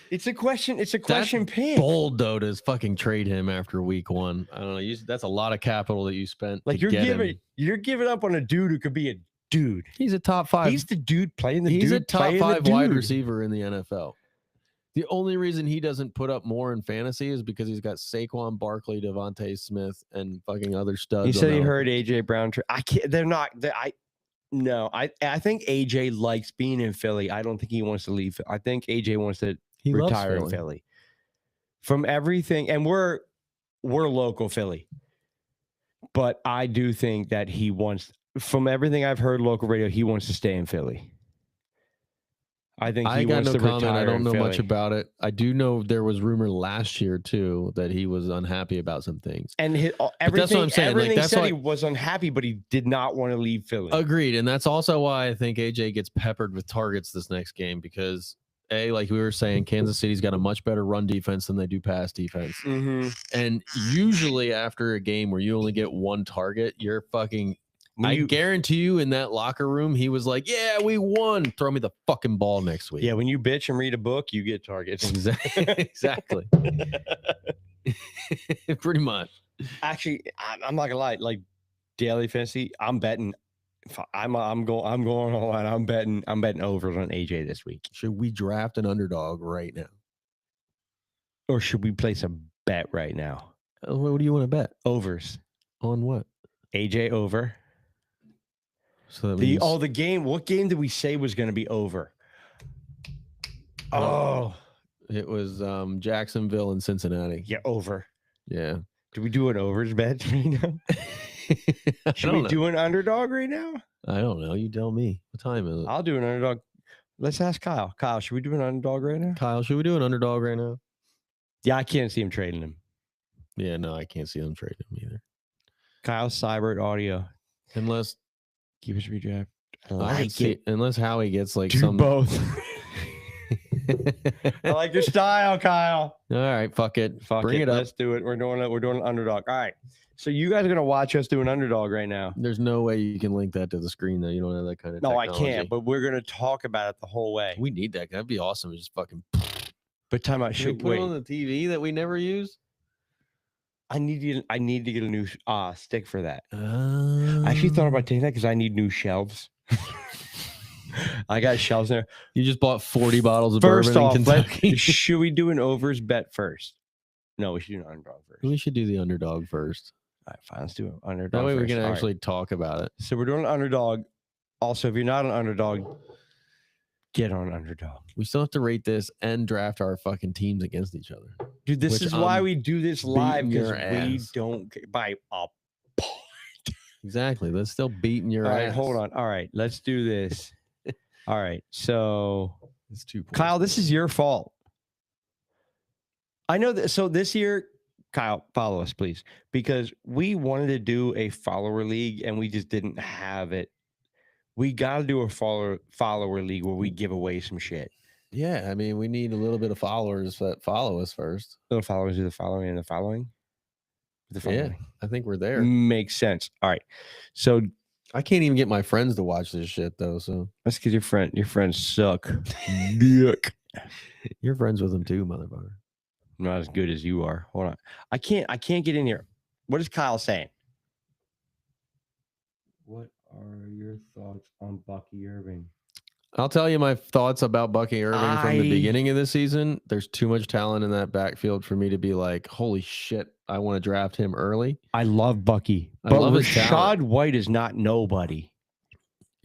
It's a question. It's a question pick. Bold though to fucking trade him after week 1. I don't know. That's a lot of capital that you spent. Like you're giving up on a dude who could be a dude. He's a top 5. He's the dude playing the He's dude. a top 5 wide receiver in the NFL. The only reason he doesn't put up more in fantasy is because he's got Saquon Barkley, Devontae Smith, and fucking other studs. You said you heard AJ Brown. I can't. They're not. No, I think AJ likes being in Philly. I don't think he wants to leave. I think AJ wants to retire in Philly. From everything, and we're local Philly, but I do think that he wants. From everything I've heard local radio, he wants to stay in Philly. I think he wants to retire. I don't know Philly. much about it. I do know there was rumor last year too that he was unhappy about some things. And everything, that's what I'm saying. Everything said he was unhappy, but he did not want to leave Philly. Agreed, and that's also why I think AJ gets peppered with targets this next game because like we were saying, Kansas City's got a much better run defense than they do pass defense. Mm-hmm. And usually after a game where you only get 1 target, you're fucking. I guarantee you in that locker room, he was like, yeah, we won. Throw me the fucking ball next week. Yeah, when you bitch and read a book, you get targets. Exactly. Pretty much. Actually, I'm not gonna lie. Like daily fantasy, I'm betting. I'm going all out. I'm betting overs on AJ this week. Should we draft an underdog right now? Or should we place a bet right now? What do you want to bet? Overs. On what? AJ over. So that means... the game. What game did we say was going to be over? Oh, it was Jacksonville and Cincinnati. Yeah, over. Yeah. Do we do an overs bet right now? Should we do an underdog right now? I don't know. You tell me. What time is it? I'll do an underdog. Let's ask Kyle. Kyle, should we do an underdog right now? Kyle, should we do an underdog right now? Yeah, I can't see him trading him. Yeah, no, I can't see him trading him either. Kyle Cybert audio. Unless keep us redraft. Unless Howie gets like do both. I like your style, Kyle. All right, fuck it. Bring it up. Let's do it. We're doing an underdog. All right. So you guys are gonna watch us do an underdog right now. There's no way you can link that to the screen though. You don't have that kind of technology. No, I can't, but we're gonna talk about it the whole way. We need that. That'd be awesome. Just fucking but time out. Should we put it on the TV that we never use? I need to get a new stick for that. I actually thought about taking that because I need new shelves I got shelves there. You just bought 40 bottles of First bourbon off, in Kentucky. should we do an overs bet first? No, we should do an underdog first. We should do the underdog first. All right, fine. Let's do an underdog. That way we first. can All right. actually talk about it. So we're doing an underdog. Also, if you're not an underdog, get on underdog. We still have to rate this and draft our fucking teams against each other. Dude, this Which is why I'm we do this live, beating because your we ass. don't buy a point. Exactly. That's still beating your All ass. right, hold on. All right, let's do this. All right, so It's 2 points. Kyle, this is your fault. I know that. So this year, Kyle, follow us, please, because we wanted to do a follower league and we just didn't have it. We got to do a follower league where we give away some shit. Yeah, I mean, we need a little bit of followers that follow us first. Little followers do the following and the following. The Yeah, following. I think we're there. Makes sense. All right. So I can't even get my friends to watch this shit though. So that's because your friends suck. Dick. you're friends with them too, motherfucker. Not as good as you are. Hold on. I can't get in here. What is Kyle saying? What are your thoughts on Bucky Irving? I'll tell you my thoughts about Bucky Irving from the beginning of the season. There's too much talent in that backfield for me to be like, holy shit, I want to draft him early. I love Bucky, I but love his Rashad talent. White is not nobody.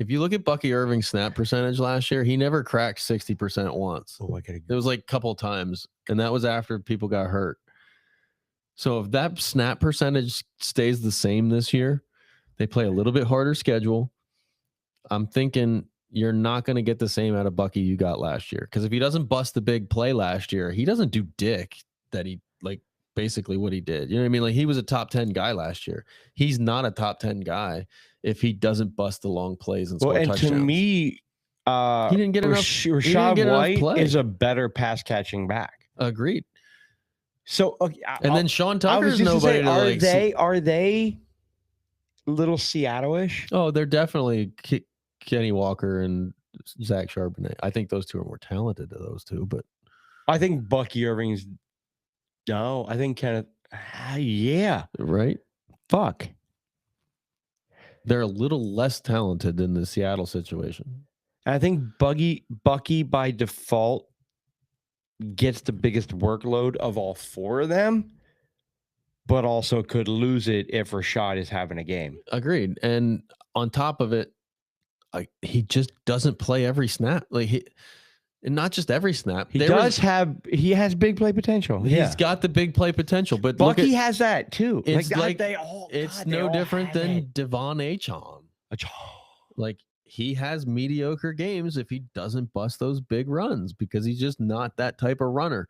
If you look at Bucky Irving's snap percentage last year, he never cracked 60% once. Oh, I gotta It was like a couple times, and that was after people got hurt. So if that snap percentage stays the same this year, they play a little bit harder schedule. I'm thinking you're not going to get the same out of Bucky you got last year. Because if he doesn't bust the big play last year, he doesn't do dick that he like basically what he did. You know what I mean? Like he was a top 10 guy last year. He's not a top 10 guy if he doesn't bust the long plays and score and touchdowns. to me, he didn't get enough. he didn't Rashad get enough White play. is a better pass catching back. Agreed. So okay, And then Sean I was Tucker's just gonna nobody say, to like. are they little Seattle-ish? Oh, they're definitely Kenny Walker and Zach Charbonnet. I think those two are more talented than those two, but I think Bucky Irving's. No, I think Kenneth. Yeah, right. fuck. They're a little less talented than the Seattle situation. I think Bucky by default gets the biggest workload of all four of them, but also could lose it if Rashad is having a game. Agreed. And on top of it, he just doesn't play every snap. Like and not just every snap. He has big play potential. He's got the big play potential, but Bucky has that too. It's like they all. it's God, they no all different have than it. Devon Achon. Like he has mediocre games if he doesn't bust those big runs because he's just not that type of runner.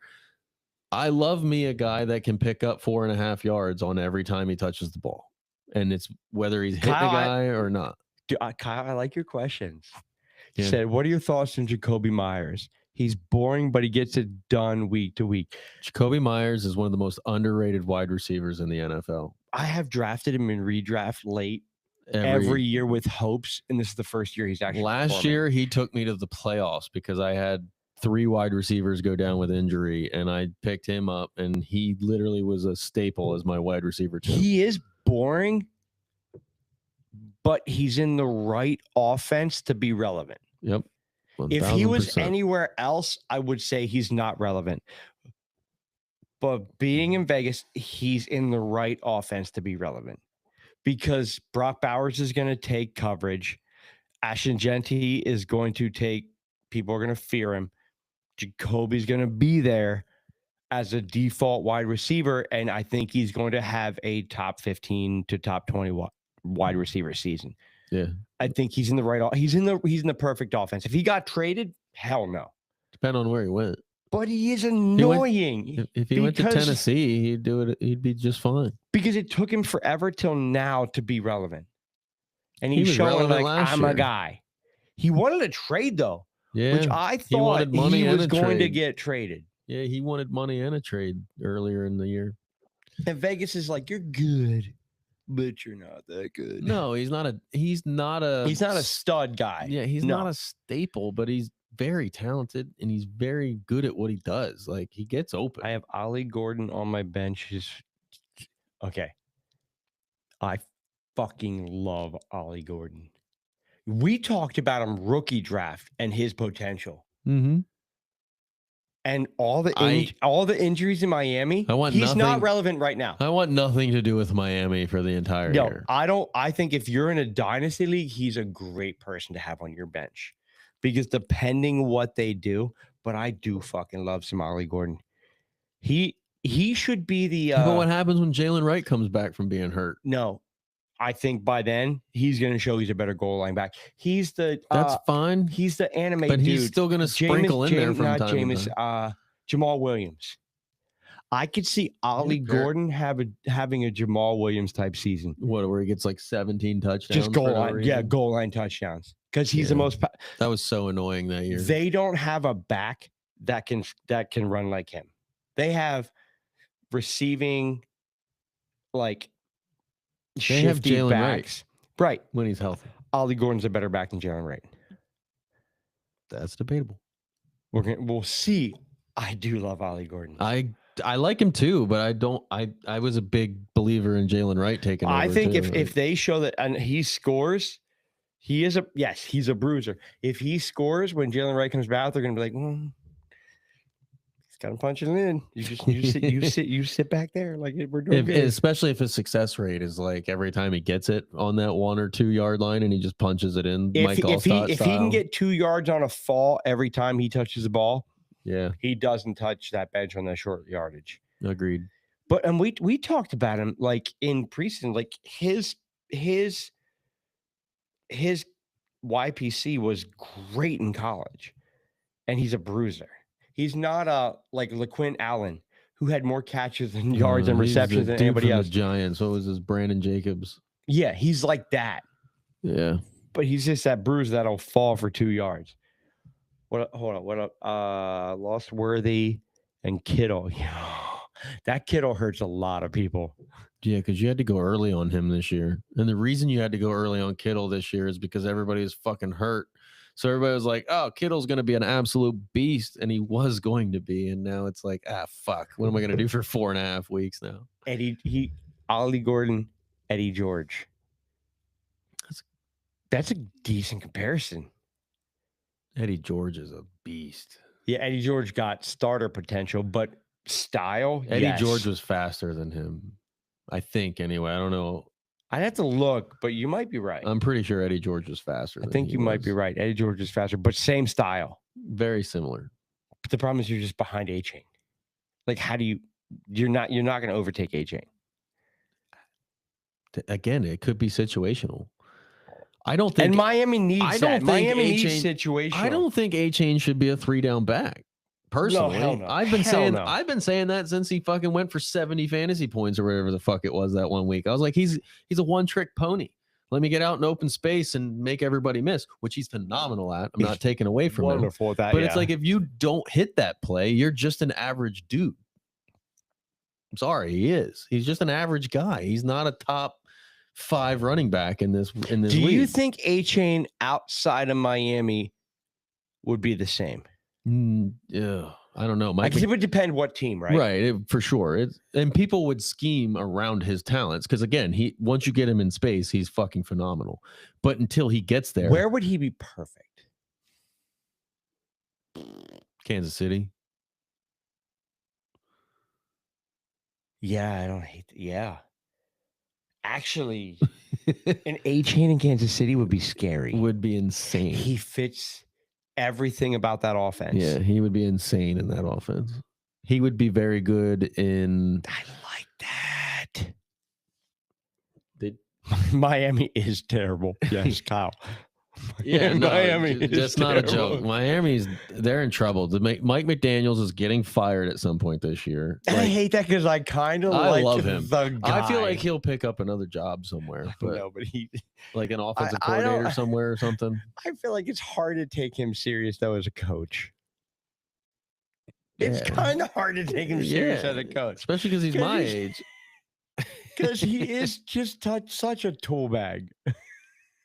I love me a guy that can pick up 4.5 yards on every time he touches the ball. And it's whether he's hitting a guy or not. Dude, Kyle, I like your questions. Yeah. Said, what are your thoughts on Jacoby Myers? He's boring, but he gets it done week to week. Jacoby Myers is one of the most underrated wide receivers in the NFL. I have drafted him in redraft late every year with hopes, and this is the first year he's actually last performing. year he took me to the playoffs because I had 3 wide receivers go down with injury, and I picked him up, and he literally was a staple as my wide receiver too. He is boring, but he's in the right offense to be relevant. Yep. If he was 1000%. anywhere else, I would say he's not relevant. But being in Vegas, he's in the right offense to be relevant because Brock Bowers is going to take coverage. Ashton Genty is going to take, people are going to fear him. Jacoby's going to be there as a default wide receiver. And I think he's going to have a top 15 to top 20 wide receiver season. Yeah. I think he's in the right. He's in the perfect offense. If he got traded, hell no. Depend on where he went. But he is annoying. If he went to because- Tennessee, he'd do it. He'd be just fine. because it took him forever till now to be relevant. And He he's was showing relevant like, last I'm year. a guy. He wanted a trade though, Yeah. which I He wanted thought money he and was a going to trade. get traded. Yeah. He wanted money and a trade earlier in the year. And Vegas is like, you're good, but you're not that good. No, he's not a. He's not a stud guy. Yeah, he's No. not a staple, but he's very talented and he's very good at what he does. Like he gets open. I have Ollie Gordon on my bench. Okay. I fucking love Ollie Gordon. We talked about him rookie draft and his potential. Mm-hmm. And all the injuries in Miami, I want he's not nothing- relevant right now. I want nothing to do with Miami for the entire No, year. I don't. I think if you're in a dynasty league, he's a great person to have on your bench because depending what they do, but I do fucking love some Ollie Gordon. He should be the. But what happens when Jalen Wright comes back from being hurt? No, I think by then he's going to show he's a better goal line back. He's the. That's fine. He's the anime But dude. he's still going to sprinkle in there from not time Jameis, to time. Jamal Williams. I could see Ollie fair. Gordon having a Jamal Williams type season. What, where he gets like 17 touchdowns? Just goal for no line, reason? goal line touchdowns because he's the Yeah. most. That was so annoying that year. They don't have a back that can run like him. They have receiving, like They have shifty Jalen Wright. backs. Right, when he's healthy. Ollie Gordon's a better back than Jalen Wright. That's debatable. We'll see. I do love Ollie Gordon. I like him too, but I don't. I was a big believer in Jalen Wright taking over. I think too. if they show that and he scores, he's a bruiser. If he scores when Jalen Wright comes back, they're gonna be like, he's kind of punching it in. You sit back there like we're doing good. especially if his success rate is like every time he gets it on that 1 or 2 yard line and he just punches it in. If Mike he Allstott can style. get 2 yards on a fall every time he touches the ball, yeah, he doesn't touch that bench on that short yardage. agreed. But and we talked about him like in preseason, like his YPC was great in college, and he's a bruiser. He's not like LaQuint Allen, who had more catches and yards and He's the receptions than dude anybody from else. The Giants. What was this? Brandon Jacobs. Yeah, he's like that, Yeah. but he's just that bruiser that'll fall for 2 yards. Hold on. What up? Lost Worthy and Kittle. Yeah, that Kittle hurts a lot of people. Yeah, because you had to go early on him this year. And the reason you had to go early on Kittle this year is because everybody was fucking hurt. So everybody was like, oh, Kittle's going to be an absolute beast. And he was going to be. And now it's like, fuck. What am I going to do for 4.5 weeks now? Ollie Gordon, Eddie George. That's a decent comparison. Eddie George is a beast. Yeah, Eddie George got starter potential, but style. Eddie yes. George was faster than him. I think anyway. I don't know. I'd have to look, but you might be right. I'm pretty sure Eddie George was faster. I think you might be right. Eddie George is faster, but same style. Very similar. But the problem is you're just behind A-Chain. Like, how do you're not going to overtake A-Chain. Again, it could be situational. I don't think. And Miami needs I that. don't think Miami needs A-Chain- situation. I don't think A-Chain should be a 3-down back. Personally, hell no. I've been Hell saying no. I've been saying that since he fucking went for 70 fantasy points or whatever the fuck it was that 1 week. I was like, he's a one-trick pony. Let me get out in open space and make everybody miss, which he's phenomenal at. I'm not taking away from him. Wonderful at that. But it's like if you don't hit that play, you're just an average dude. I'm sorry, he is. He's just an average guy. He's not a top 5 running back in this do league. you think A-Chain outside of Miami would be the same? Yeah, I don't know. I guess it would depend what team, right? Right, for sure. And people would scheme around his talents because again, once you get him in space, he's fucking phenomenal. But until he gets there, Where would he be perfect? Kansas City. Yeah, I don't hate that. Yeah. Actually, an A-Chain in Kansas City would be scary. Would be insane. He fits everything about that offense. Yeah, he would be insane in that offense. He would be very good in. I like that. They- Miami is terrible. Yes, Kyle. Yeah, no, Miami is that's not a terrible. joke. They're in trouble. Mike McDaniels is getting fired at some point this year. I hate that because I kind of I like love him. the guy. I feel like he'll pick up another job somewhere, but No, but like an offensive I don't- coordinator somewhere or something. I feel like it's hard to take him serious though as a coach. It's Yeah. kind of hard to take him serious Yeah. as a coach Especially because he's 'Cause my he's- age. because he is just such a tool bag.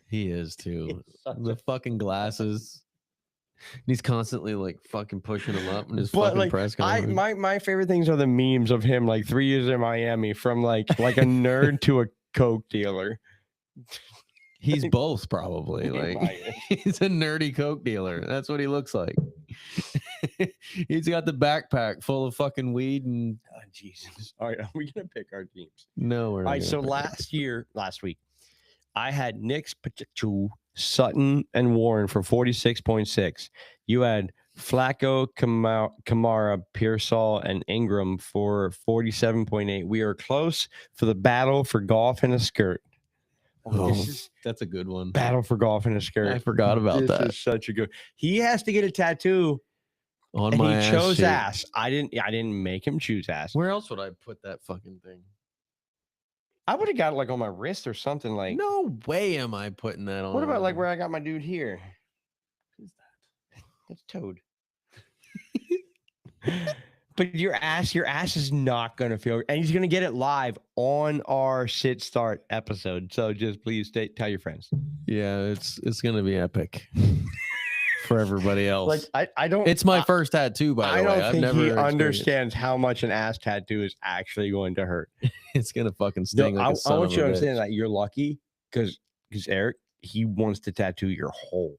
He is too. He's such The fucking glasses. And he's constantly like fucking pushing him up in his But fucking like press conference. my favorite things are the memes of him like 3 years in Miami from like a nerd to a coke dealer. He's both probably. He Like might. he's a nerdy coke dealer. That's what he looks like. He's got the backpack full of fucking weed and Oh, Jesus. All right, are we gonna pick our teams? no. We're All not right. gonna So pick last week, I had Knicks, Pacheco, Sutton, and Warren for 46.6. You had Flacco, Kamara, Pearsall, and Ingram for 47.8. We are close for the battle for golf in a skirt. Oh, This is that's a good one. battle for golf in a skirt. I forgot about This that. is such a good. He has to get a tattoo, On and my he chose cheek. ass. I didn't make him choose ass. Where else would I put that fucking thing? I would have got it like on my wrist or something. Like, No way am I putting that on. what about like there. where I got my dude here? Who's that? That's Toad. But your ass is not gonna feel, and he's gonna get it live on our sit start episode. So just please tell your friends. Yeah, it's gonna be epic for everybody else. Like I don't. It's my first tattoo, by I the way. don't I've think never he experienced- understands how much an ass tattoo is actually going to hurt. It's gonna fucking No, sting. Like a I son want of you to a understand bitch. that you're lucky because Eric, he wants to tattoo your hole.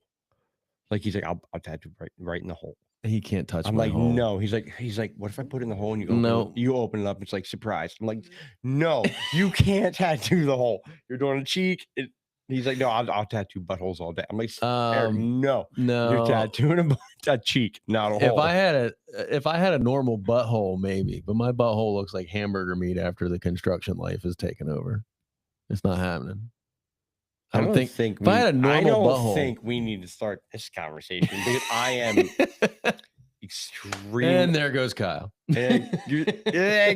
Like he's like, I'll tattoo right in the hole. He can't touch. I'm my like, hole. no. He's like, what if I put it in the hole and you open No. it, you open it up? It's like surprise. I'm like, no, you can't tattoo the hole. You're doing a cheek. He's like, no, I'll tattoo buttholes all day. I'm like, Eric, no, you're No. tattooing a cheek, not a If hole. I had a normal butthole, maybe, but my butthole looks like hamburger meat after the construction life is taken over. It's not happening. I don't think if I had a normal I don't butthole- think we need to start this conversation because I am extremely. And there goes Kyle. Hey,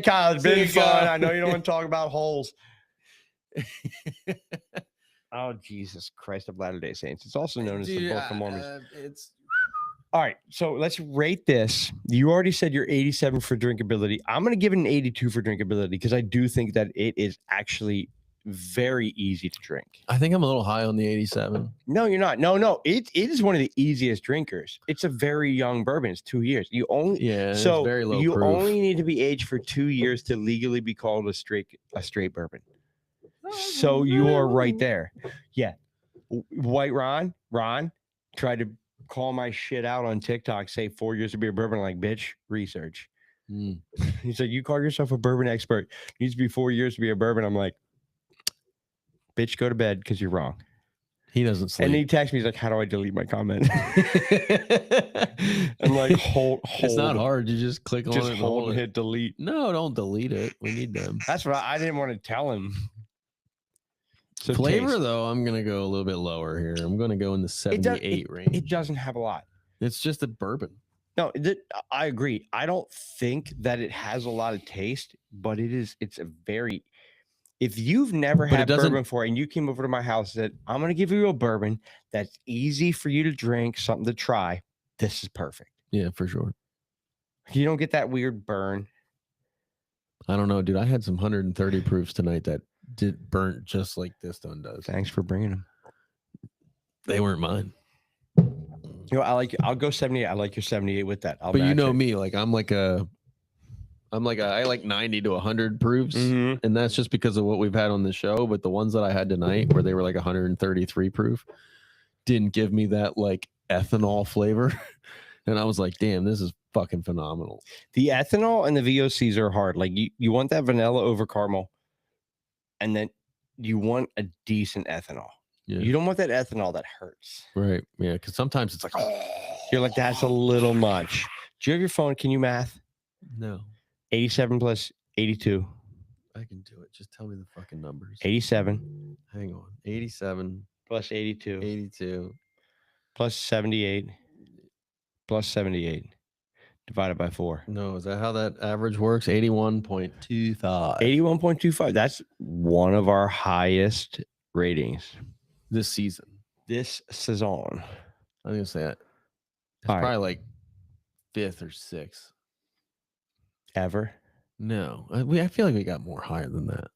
Kyle, it's See been you, fun. Kyle. I know you don't want to talk about holes. Oh, Jesus Christ of Latter-day Saints. It's also known as the Book of Mormon. It's All right, so let's rate this. You already said you're 87 for drinkability. I'm going to give it an 82 for drinkability because I do think that it is actually very easy to drink. I think I'm a little high on the 87. No, you're not. No. It is one of the easiest drinkers. It's a very young bourbon. It's 2 years. You only Yeah, so it's very low you proof. only need to be aged for 2 years to legally be called a straight bourbon. So you are right there. Yeah. White Ron tried to call my shit out on TikTok, say 4 years to be a bourbon. I'm like, bitch, research. Mm. He's like, you call yourself a bourbon expert. Needs to be 4 years to be a bourbon. I'm like, bitch, go to bed because you're wrong. He doesn't sleep. And he texts me, he's like, how do I delete my comment? I'm like, hold. It's not hard. You just click on Just it. And hold hold and it. hit delete. No, don't delete it. We need them. That's what I didn't want to tell him. So Flavor taste. though, I'm gonna go a little bit lower here. I'm gonna go in the It does- 78 range. It doesn't have a lot. It's just a bourbon. No, I agree. I don't think that it has a lot of taste, but it's a very. If you've never But it had doesn't- bourbon before and you came over to my house and said, I'm going to give you a bourbon that's easy for you to drink, something to try, this is perfect. Yeah, for sure. You don't get that weird burn. I don't know, dude. I had some 130 proofs tonight that did burnt just like this one does. Thanks for bringing them. They weren't mine. You know, I'll go 78. I like your 78 with that. I'll But you match know it. me, like I like 90 to 100 proofs. Mhm. And that's just because of what we've had on the show. But the ones that I had tonight, where they were like 133 proof, didn't give me that like ethanol flavor. And I was like, damn, this is fucking phenomenal. The ethanol and the VOCs are hard. Like you want that vanilla over caramel, and then you want a decent ethanol. Yeah. You don't want that ethanol that hurts. Right. Yeah. Cause sometimes it's like, You're like, that's a little much. Do you have your phone? Can you math? no, 87 plus 82. I can do it. Just tell me the fucking numbers. 87 Hang on. 87, plus 82 82. plus 78 plus 78 divided by 4. No, is that how that average works? 81.25. 81.25. That's one of our highest ratings This season. this season. I'm gonna say it. It's All right. probably like 5th or 6th. Ever. No, I feel like we got more higher than that.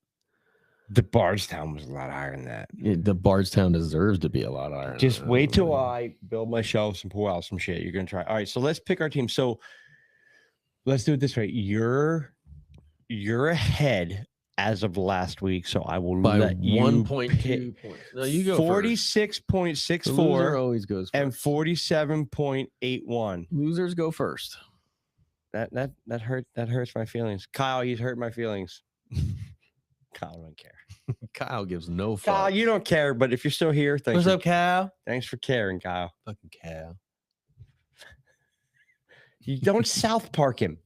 The Bardstown was a lot higher than that. The Bardstown deserves to be a lot higher. than Just that. wait till I build my shelves and pull out some shit. You're gonna try. All right, so let's pick our team. So let's do it this way. You're ahead as of last week, so I will by let you 1.2 pick points. No, you go first. 46.64 The loser always goes first. and 47.81. Losers go first. That hurts my feelings. Kyle, he's hurt my feelings. Kyle don't care. Kyle gives no fuck. Kyle, you don't care, but if you're still here, What's up, Kyle? Thanks for caring, Kyle. Fucking Kyle. You don't South Park him.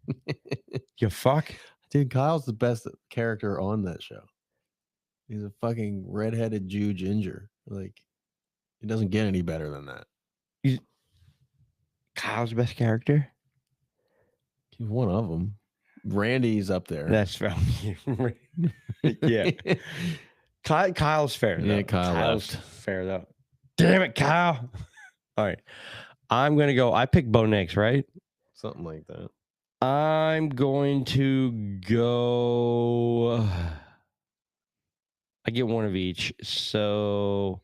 You fuck. Dude, Kyle's the best character on that show. He's a fucking redheaded Jew ginger. Like, it doesn't get any better than that. Kyle's the best character. He's one of them. Randy's up there. That's fair. Yeah. Kyle's fair. Yeah, Though. Kyle Kyle's left. fair though. Damn it, Kyle. All right. I'm gonna go. I picked Bo Nix, right? Something like that. I'm going to go. I get one of each. So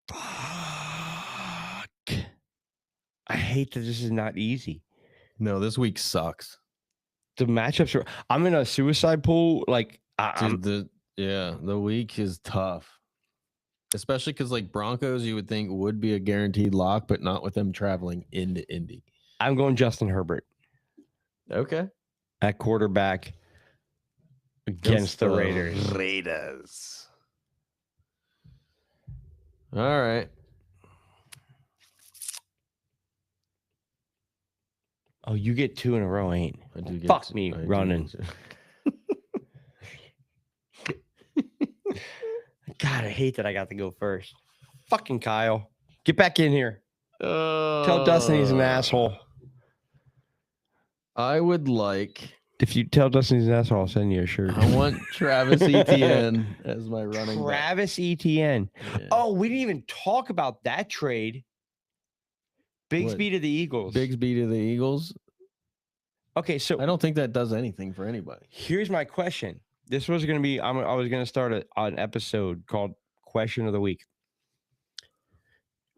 fuck. I hate that this is not easy. No, this week sucks. The matchups are. I'm in a suicide pool. Like Dude, the week is tough. Especially because like Broncos, you would think would be a guaranteed lock, but not with them traveling into Indy. I'm going Justin Herbert Okay. at quarterback against the Raiders. Raiders. All right. Oh, you get two in a row, ain't? I do get Fuck to- me I do running. get to- God, I hate that I got to go first. Fucking Kyle. Get back in here. Tell Dustin he's an asshole. I would like. If you tell Dustin he's an asshole, I'll send you a shirt. I want Travis Etienne as my running back. Travis Etienne. Yeah. Oh, we didn't even talk about that trade. Bigsby to the Eagles. Bigsby to the Eagles. Okay, so I don't think that does anything for anybody. here's my question. This was going to be, I was going to start an episode called Question of the Week.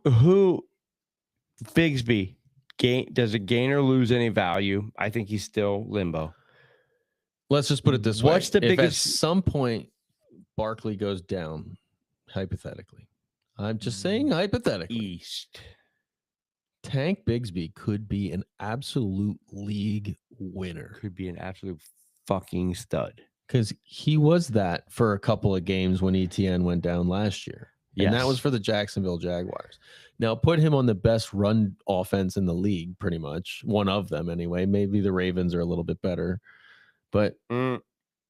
Who, Bigsby, does a gain or lose any value? I think he's still limbo. Let's just put it this way. What's the If biggest- at some point Barkley goes down, hypothetically, I'm just saying hypothetically, East. Tank Bigsby could be an absolute league winner Could be an absolute fucking stud. because he was that for a couple of games when ETN went down last year. And that was Yes. for the Jacksonville Jaguars. Now put him on the best run offense in the league, pretty much. One of them anyway. Maybe the Ravens are a little bit better. But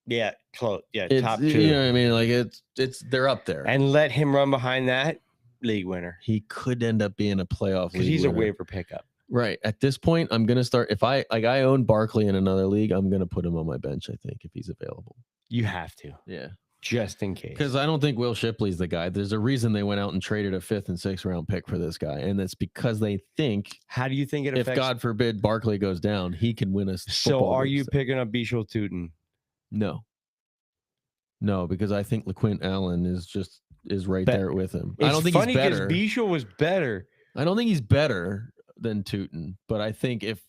Yeah, close. Yeah, it's, top two. you know what I mean? Like it's they're up there. And let him run behind that, league winner. He could end up being a playoff Because league he's a winner. waiver pickup. Right. At this point, I'm gonna start if I own Barkley in another league, I'm gonna put him on my bench, I think, if he's available. You have to, Yeah. just in case. Because I don't think Will Shipley's the guy. There's a reason they went out and traded a 5th and 6th round pick for this guy. And that's because they think How do you think it if affects? God forbid Barkley goes down, he can win us. So are you picking up Bishal Tootin? No. No, because I think LaQuint Allen is right Be- there with him. It's I don't think funny he's better. Bishal was better. I don't think he's better than Tootin, but I think if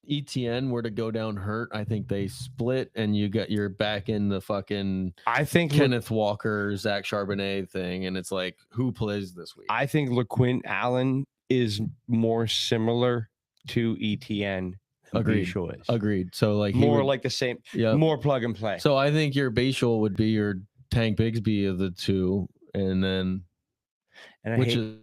ETN were to go down hurt, I think they split and you're back in the fucking I think Kenneth Walker, Zach Charbonnet thing, and it's like who plays this week? I think LaQuint Allen is more similar to ETN than Agreed. Bishal is. Agreed. So like he More would- like the same, yeah. more plug and play. So I think your Bashal would be your Tank Bigsby of the two, and then And I which hate, is